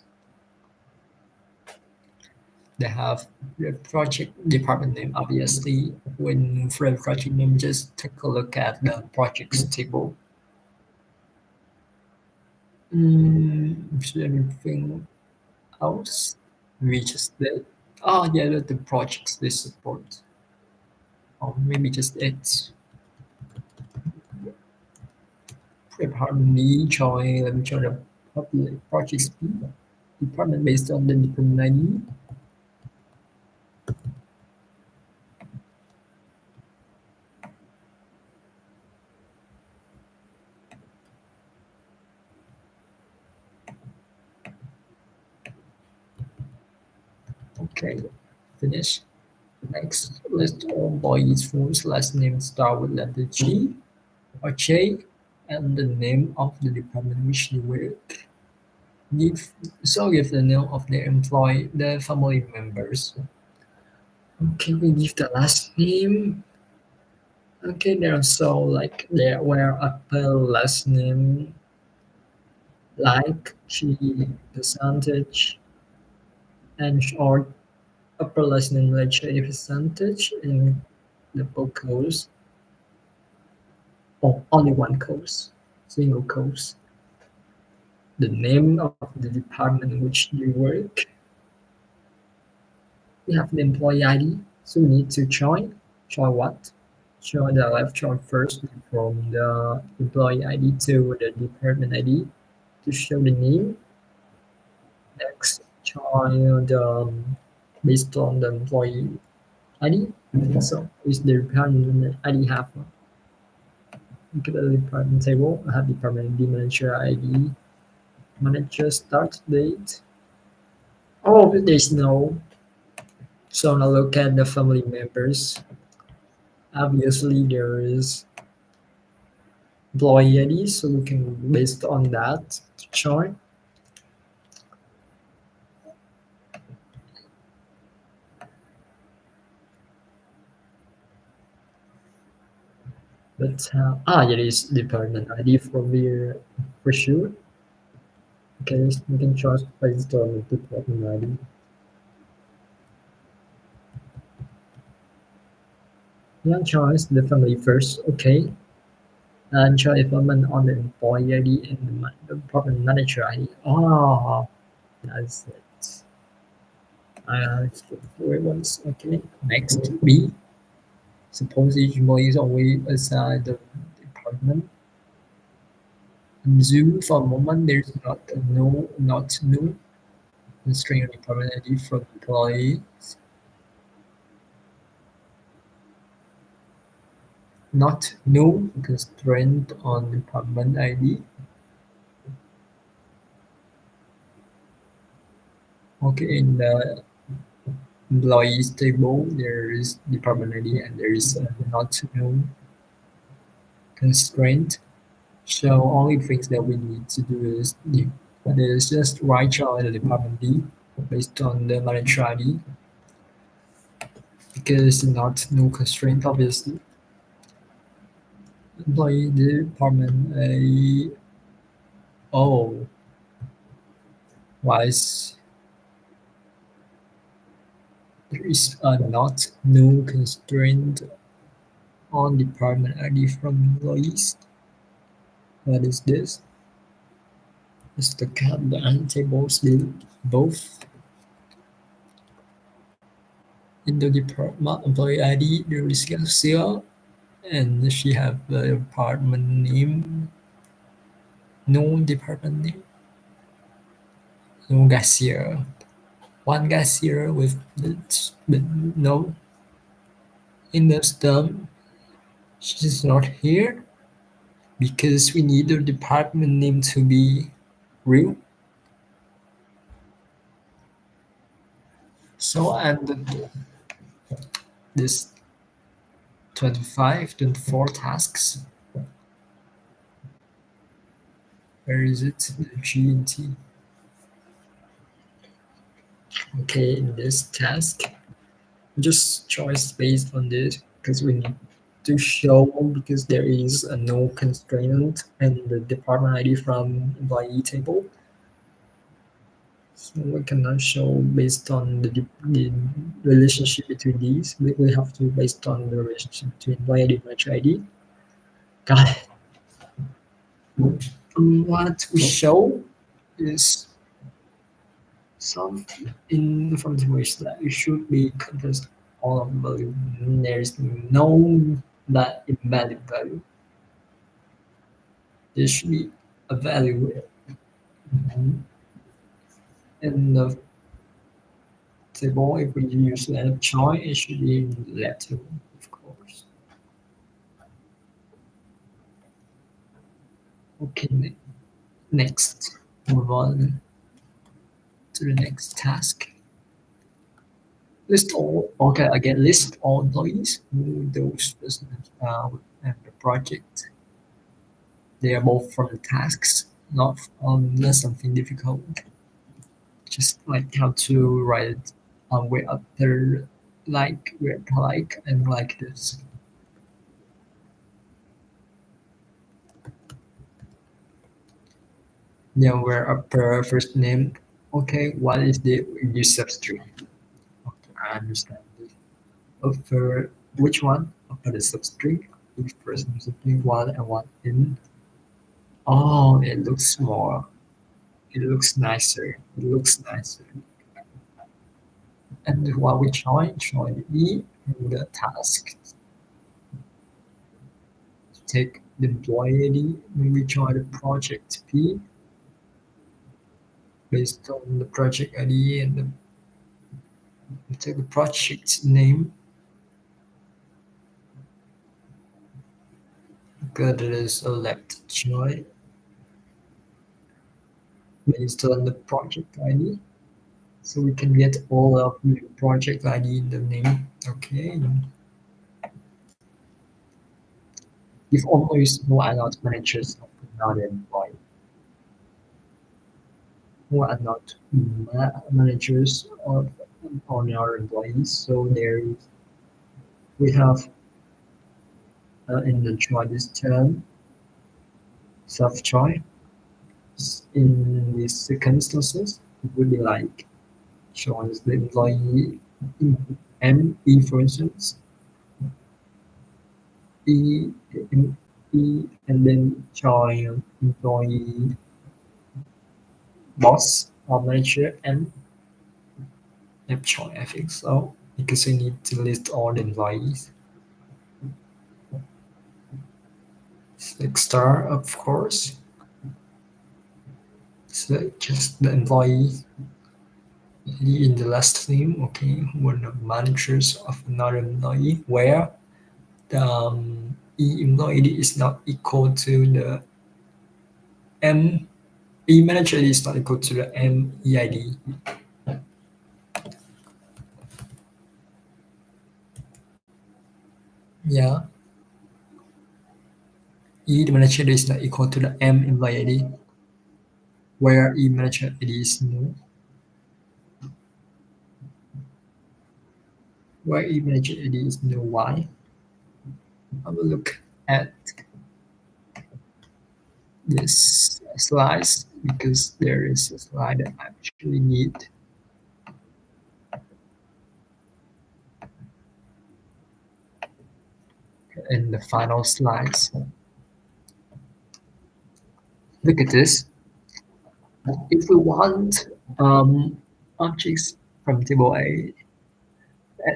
They have the project department name. Obviously, when for the project name, just take a look at the projects table. Is there anything else? We just did. Oh yeah, the projects they support. Or maybe just it. Pardon me, join, let me join the public projects department based on the department ID. Okay, finish. Next, list all employees' full last name start with letter G or J and the name of the department which they work. Give the name of their employee, their family members. Okay, we give the last name. Okay, there are so like there were upper last name like G percentage and short upper last name like J percentage in the both codes or only one code, single codes. the name of the department in which you work. We have the employee ID, so we need to join. Join what? Join the left join first from the employee ID to the department ID to show the name. Next, join the based on the employee ID. So is the department ID have look at the department table. I have department ID, manager ID, manager start date. Oh, there's no. So now look at the family members. Obviously, there is employee ID, so we can based on that chart. But it is department ID from here for sure. Okay, so we can choose based on the department ID. Yeah, choice the family first. Okay, and choice department on the employee ID and the department manager ID. Oh, that's it. Four ones. Okay, next B. Suppose each employee is always aside the department. Zoom for a moment, there's not no constraint on department ID for employees. Not no constraint on department ID. Okay, in the employees table, there is department ID and there is not no constraint. So only things that we need to do is just write out the department D based on the manager ID because not no constraint obviously. Employee department A. Oh, why is there is a not no constraint on department ID from employees? What is this? Let's look at the tables both in the department employee ID. There is Garcia, and she have the department name. No department name. No Garcia. One Garcia with no in the stem. She's not here because we need the department name to be real. So and this 25, 24 tasks. Where is it? The G and T. Okay, in this task, just choice based on this because we need to show because there is a no constraint and the department ID from employee table. So we cannot show based on the relationship between these. We have to based on the relationship between employee ID and manager ID. Got it. What we show is something in the information which that it should be contains all of the value. There's no that invalid value. There should be a value in the table. If we use letter choice, it should be in letter, of course. Okay, next, move on to the next task. List all. Okay, again, list all employees who those business and the project. They are both from the tasks, not something difficult. Just like how to write it with other like and like this. Then where upper first name. Okay, what is the use substring? Okay, I understand this. Upper which one? Upper the substring. Which first name substring one and one in. Oh, it looks small. it looks nicer. It looks nicer. And while we join E in the task, take the employee ID, then we join the project P based on the project ID and we take the project name, go to the select join based on the project ID. So we can get all of the project ID in the name. Okay. If employees who are not managers of another employee, who are not managers of on our employees. So there is we have in the choice term self choice. In these circumstances, it would be like choice the employee M E for instance E E and then join employee boss or manager and F choice. I think so because we need to list all the employees. Like star of course. So just the employee in the last name, okay, one of managers of another employee where the E employee is not equal to the M E manager is not equal to the M EID. Yeah, E the manager is not equal to the M employee ID, where E manager ID is no, where E manager ID is no. Why? I will look at this slides because there is a slide that I actually need in the final slides. Look at this. If we want objects from table A,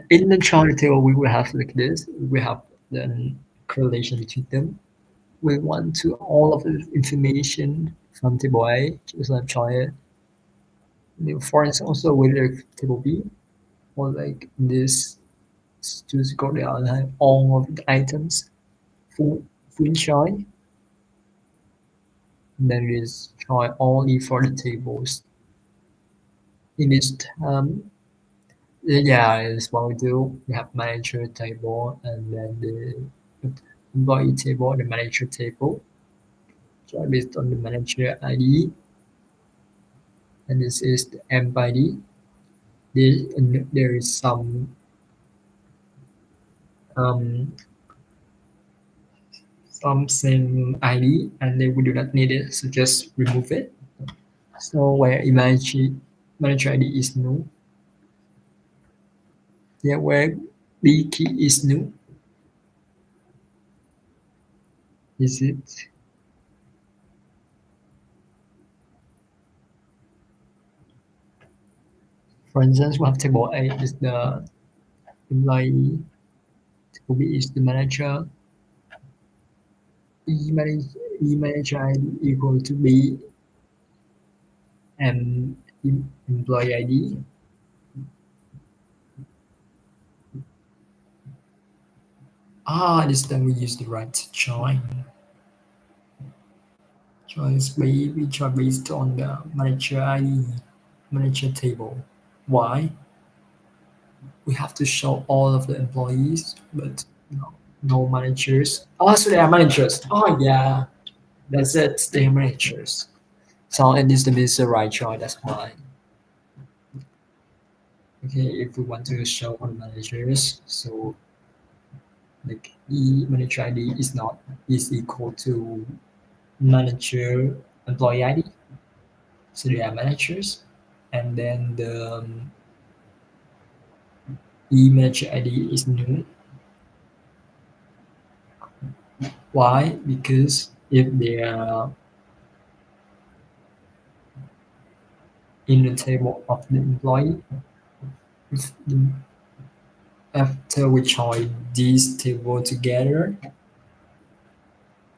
in the chart table, we will have like this. We have the correlation between them. We want to all of the information from table A, just like try it. For instance, also with the table B, or like this, just go down and have all of the items full try. Then we just try only for the tables. In this yeah, it's what we do. We have manager table and then the employee table, the manager table. So based on the manager ID, and this is the M ID. There is um, some same ID, and then we do not need it, so just remove it. So where image manager ID is new, yeah, where B key is new, is it? For instance, we have table A is the employee, table B is the manager, E manager ID equal to B and employee ID. This time we use the right join. Joins B, we join based on the manager ID, manager table. Why? We have to show all of the employees, but no managers. Oh, so they are managers. Oh, yeah, that's it. They are managers. So it needs to be the right choice. That's why. Okay, if we want to show all managers, so like E manager ID is equal to manager employee ID. So they are managers, and then the E manager ID is new. Why? Because if they are in the table of the employee. If the- After we join these table together,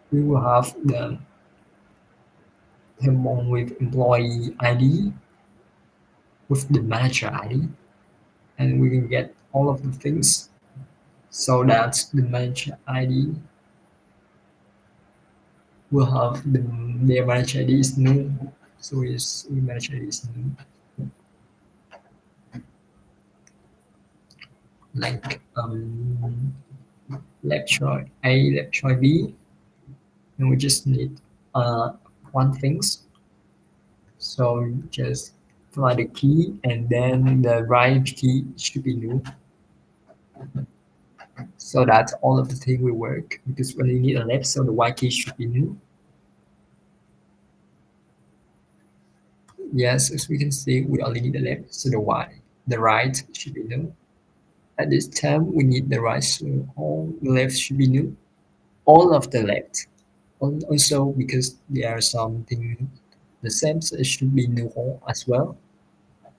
we will have the table with employee ID, with the manager ID, and we can get all of the things. So that the manager ID will have their manager ID is new. So is manager ID is new. Like lecture A, lecture B, and we just need one things. So just find the key, and then the right key should be new, so that all of the thing will work. Because when you need a left, so the Y key should be new. Yes, as we can see, we only need the left, so the right should be new. At this time, we need the right, so all the left should be new. All of the left. Also, because there are something the same, so it should be new as well.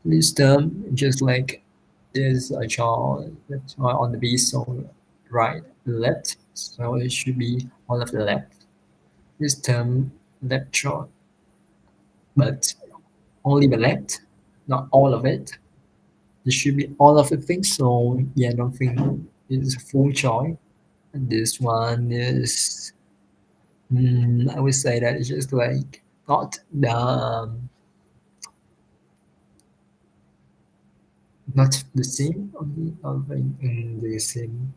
This term, just like there's a child that's on the B, so right, left, so it should be all of the left. This term, left child, but only the left, not all of it. It should be all of the things, so yeah, nothing is full choice. And this one is, I would say that it's just like not the same, only in the same,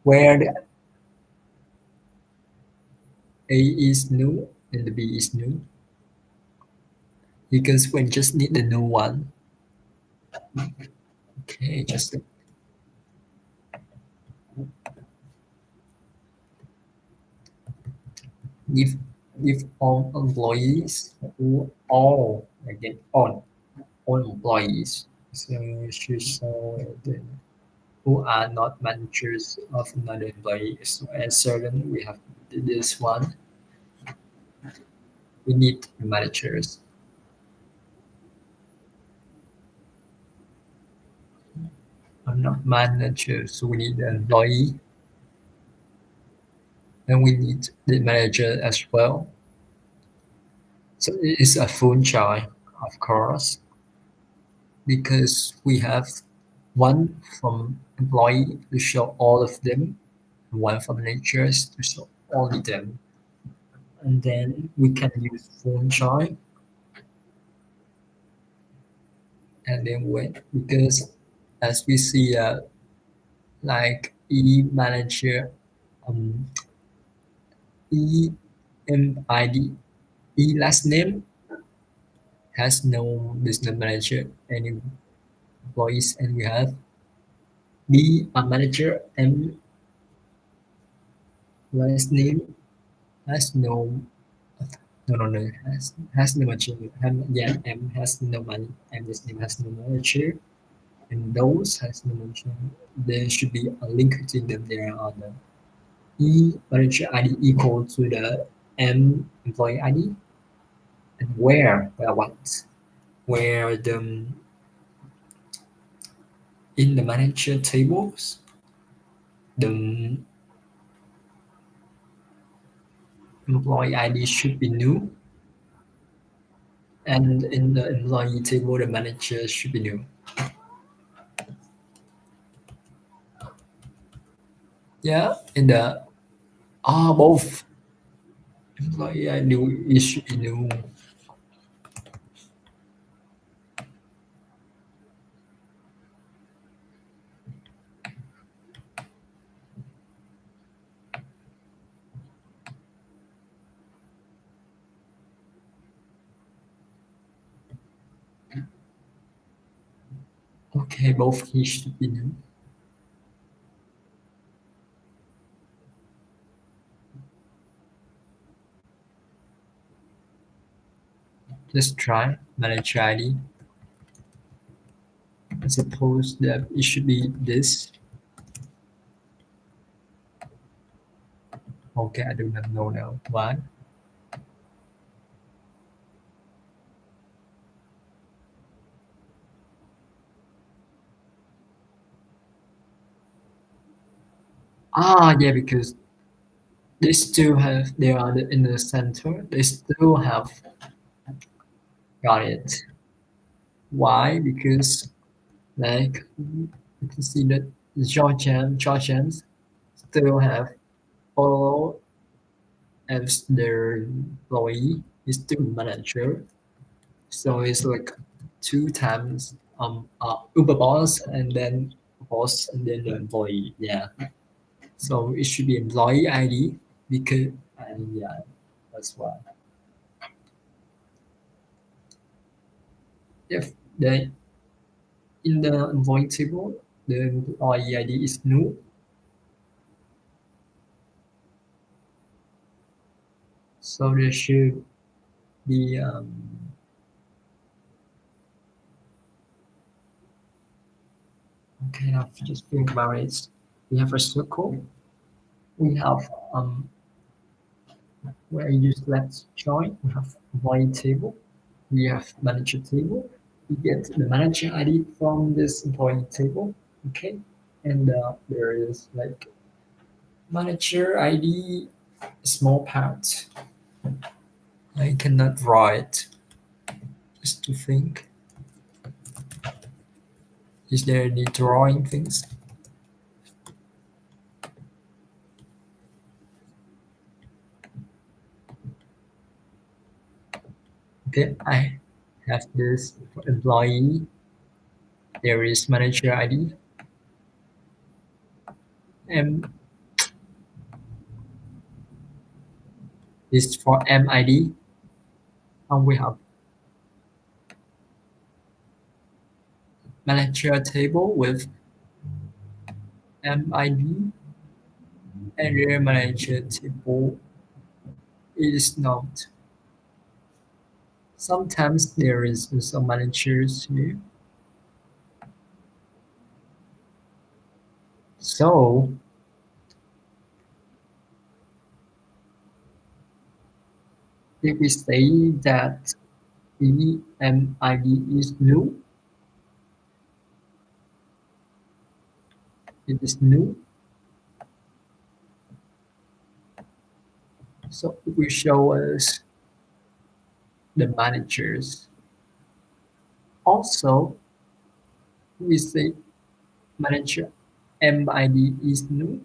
where the A is new and the B is new, because we just need the new one. Okay, just give give all employees who all again all employees, so should show the who are not managers of another employee. So as certain we have this one, we need managers. I'm not manager, so we need the employee, and we need the manager as well. So it is a full choice, of course, because we have one from employee to show all of them, one from managers to show only them, and then we can use full choice, and then wait, because as we see, like E manager, um, E M I D, E last name has no business manager any employees, and we have B a manager, M last name has no has no manager. Yeah, M has no money, M last name has no manager, and those has no manager. There should be a link between them. There are the E manager ID equal to the M employee ID, and where what, where the in the manager tables, the employee ID should be new, and in the employee table, the manager should be new. Yeah, in the both employee ID it should be new. Okay, both keys should be new. Let's try manager ID. Suppose that it should be this. Okay, I do not know now. Why? Yeah, because they are in the center. They still have got it. Why? Because like you can see that Georgians still have follow as their employee. Is still manager. So it's like two times Uber boss and then boss and then the employee. Yeah. So it should be employee ID because and yeah, that's why. If the in the employee table the employee ID is new, so there should be okay now just think about it. We have a circle, we have where you select join, we have employee table, we have manager table. We get the manager ID from this employee table, okay? And there is like manager ID, small part. I cannot write. Just to think, is there any drawing things? Okay, I have this for employee. There is manager ID, and this for MID. And we have manager table with MID, and real manager table is not. Sometimes there is some managers here. So if we say that EMID is new, it is new. So it will show us the managers. Also, we say manager MID is new.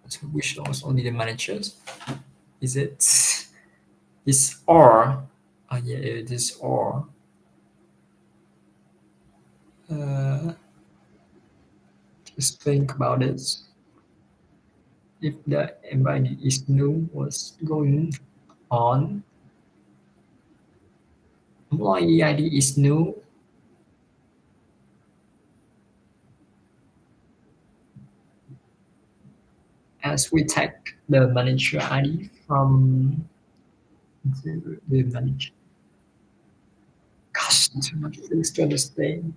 So we show us only the managers. Is it? It's or. Oh yeah, it is or. Uh, just think about it. If the MID is new, what's going on? Employee ID is new. As we take the manager ID from the manager. Gosh, too much things to understand.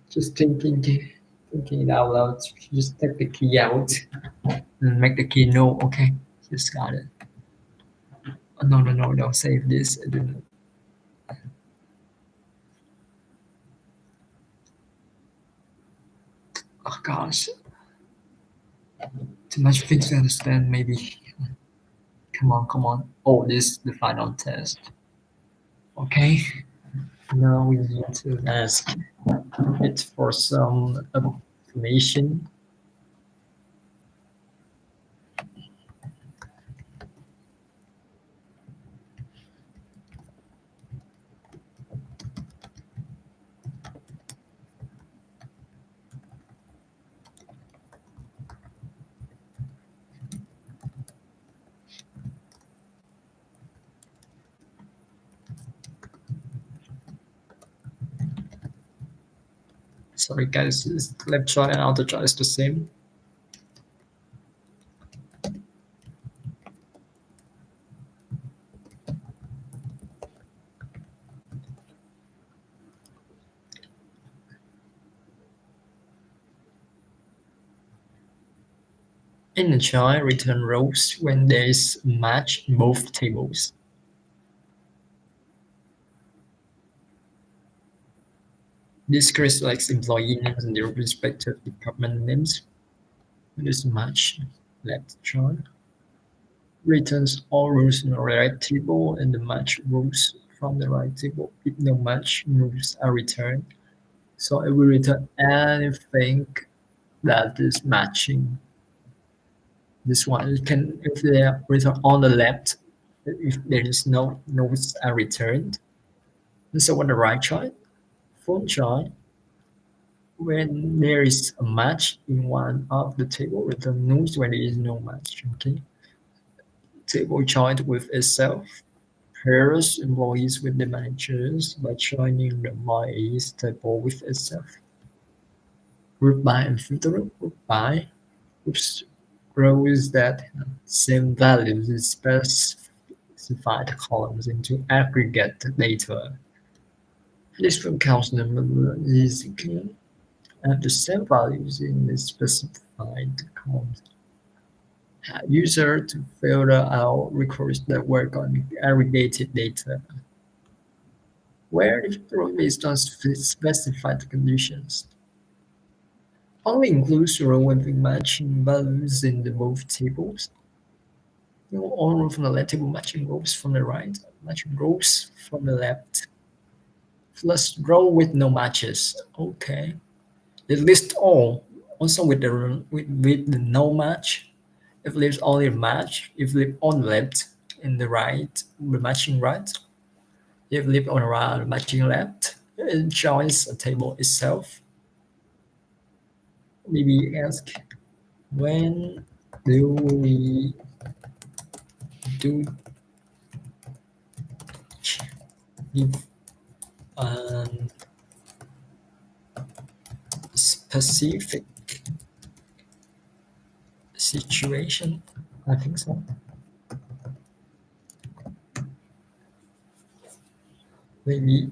Just thinking it out loud. Just take the key out and make the key no. Okay, just got it. Oh, no, no, no, don't save this. I do not. Oh gosh, too much things to understand. Maybe. Come on, come on. Oh, this is the final test. Okay, now we need to ask it for some information. Sorry guys, left join and outer join is the same. In the join, return rows when there is a match in both tables. This reflects employee names and their respective department names. This match left join returns all rows in the right table and the match rows from the right table. If no match rows are returned, so it will return anything that is matching this one. It can if they are return on the left, if there is no nodes are returned. So on the right side, phone chart, when there is a match in one of the table, return nodes when there is no match. Okay, table chart with itself pairs employees with the managers by joining the employees table with itself. Group by and filter group by groups rows that have same values is specified columns into aggregate data. This will count number is have the same values in the specified columns. User to filter out records that work on aggregated data, where the row based on specified conditions. Only includes row with matching values in the both tables. All row from the left table matching rows from the right, matching rows from the left. Plus row with no matches. Okay. It lists all, also with the no match. If leaves only a match, if leave on the left and the right, the matching right. If leave on the right, the matching left. It joins a table itself. Maybe ask when do we do give a specific situation? I think so. Maybe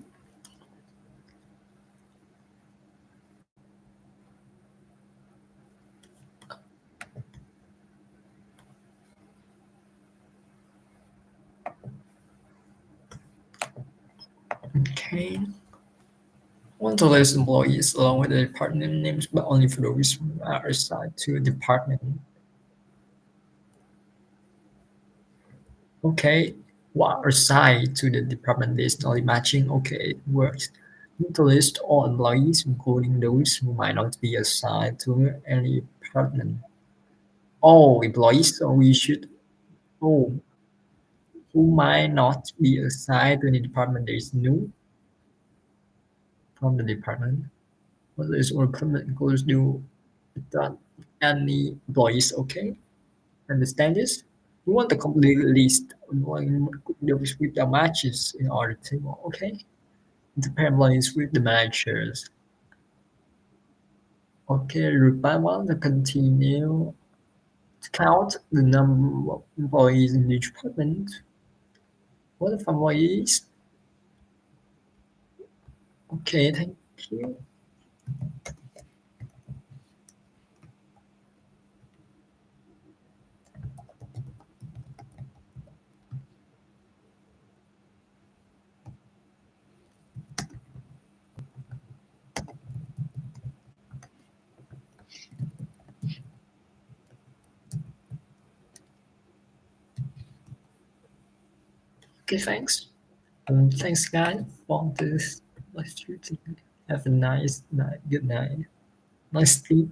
okay. Want to list employees along with the department names, but only for those who are assigned to a department. Okay, what are assigned to the department list only matching? Okay, it works. Need to list all employees, including those who might not be assigned to any department. All employees, so we should. Oh, who might not be assigned to any department? There is no from the department. What is or permanent includes new that any employees. Okay, understand this? We want the complete list with the matches in our table. Okay, the employees with the managers. Okay, reply one to continue to count the number of employees in each department. What if employees? Okay, thank you. Okay, thanks. Thanks, guys, for this lecture. Have a nice night. Good night. Nice sleep.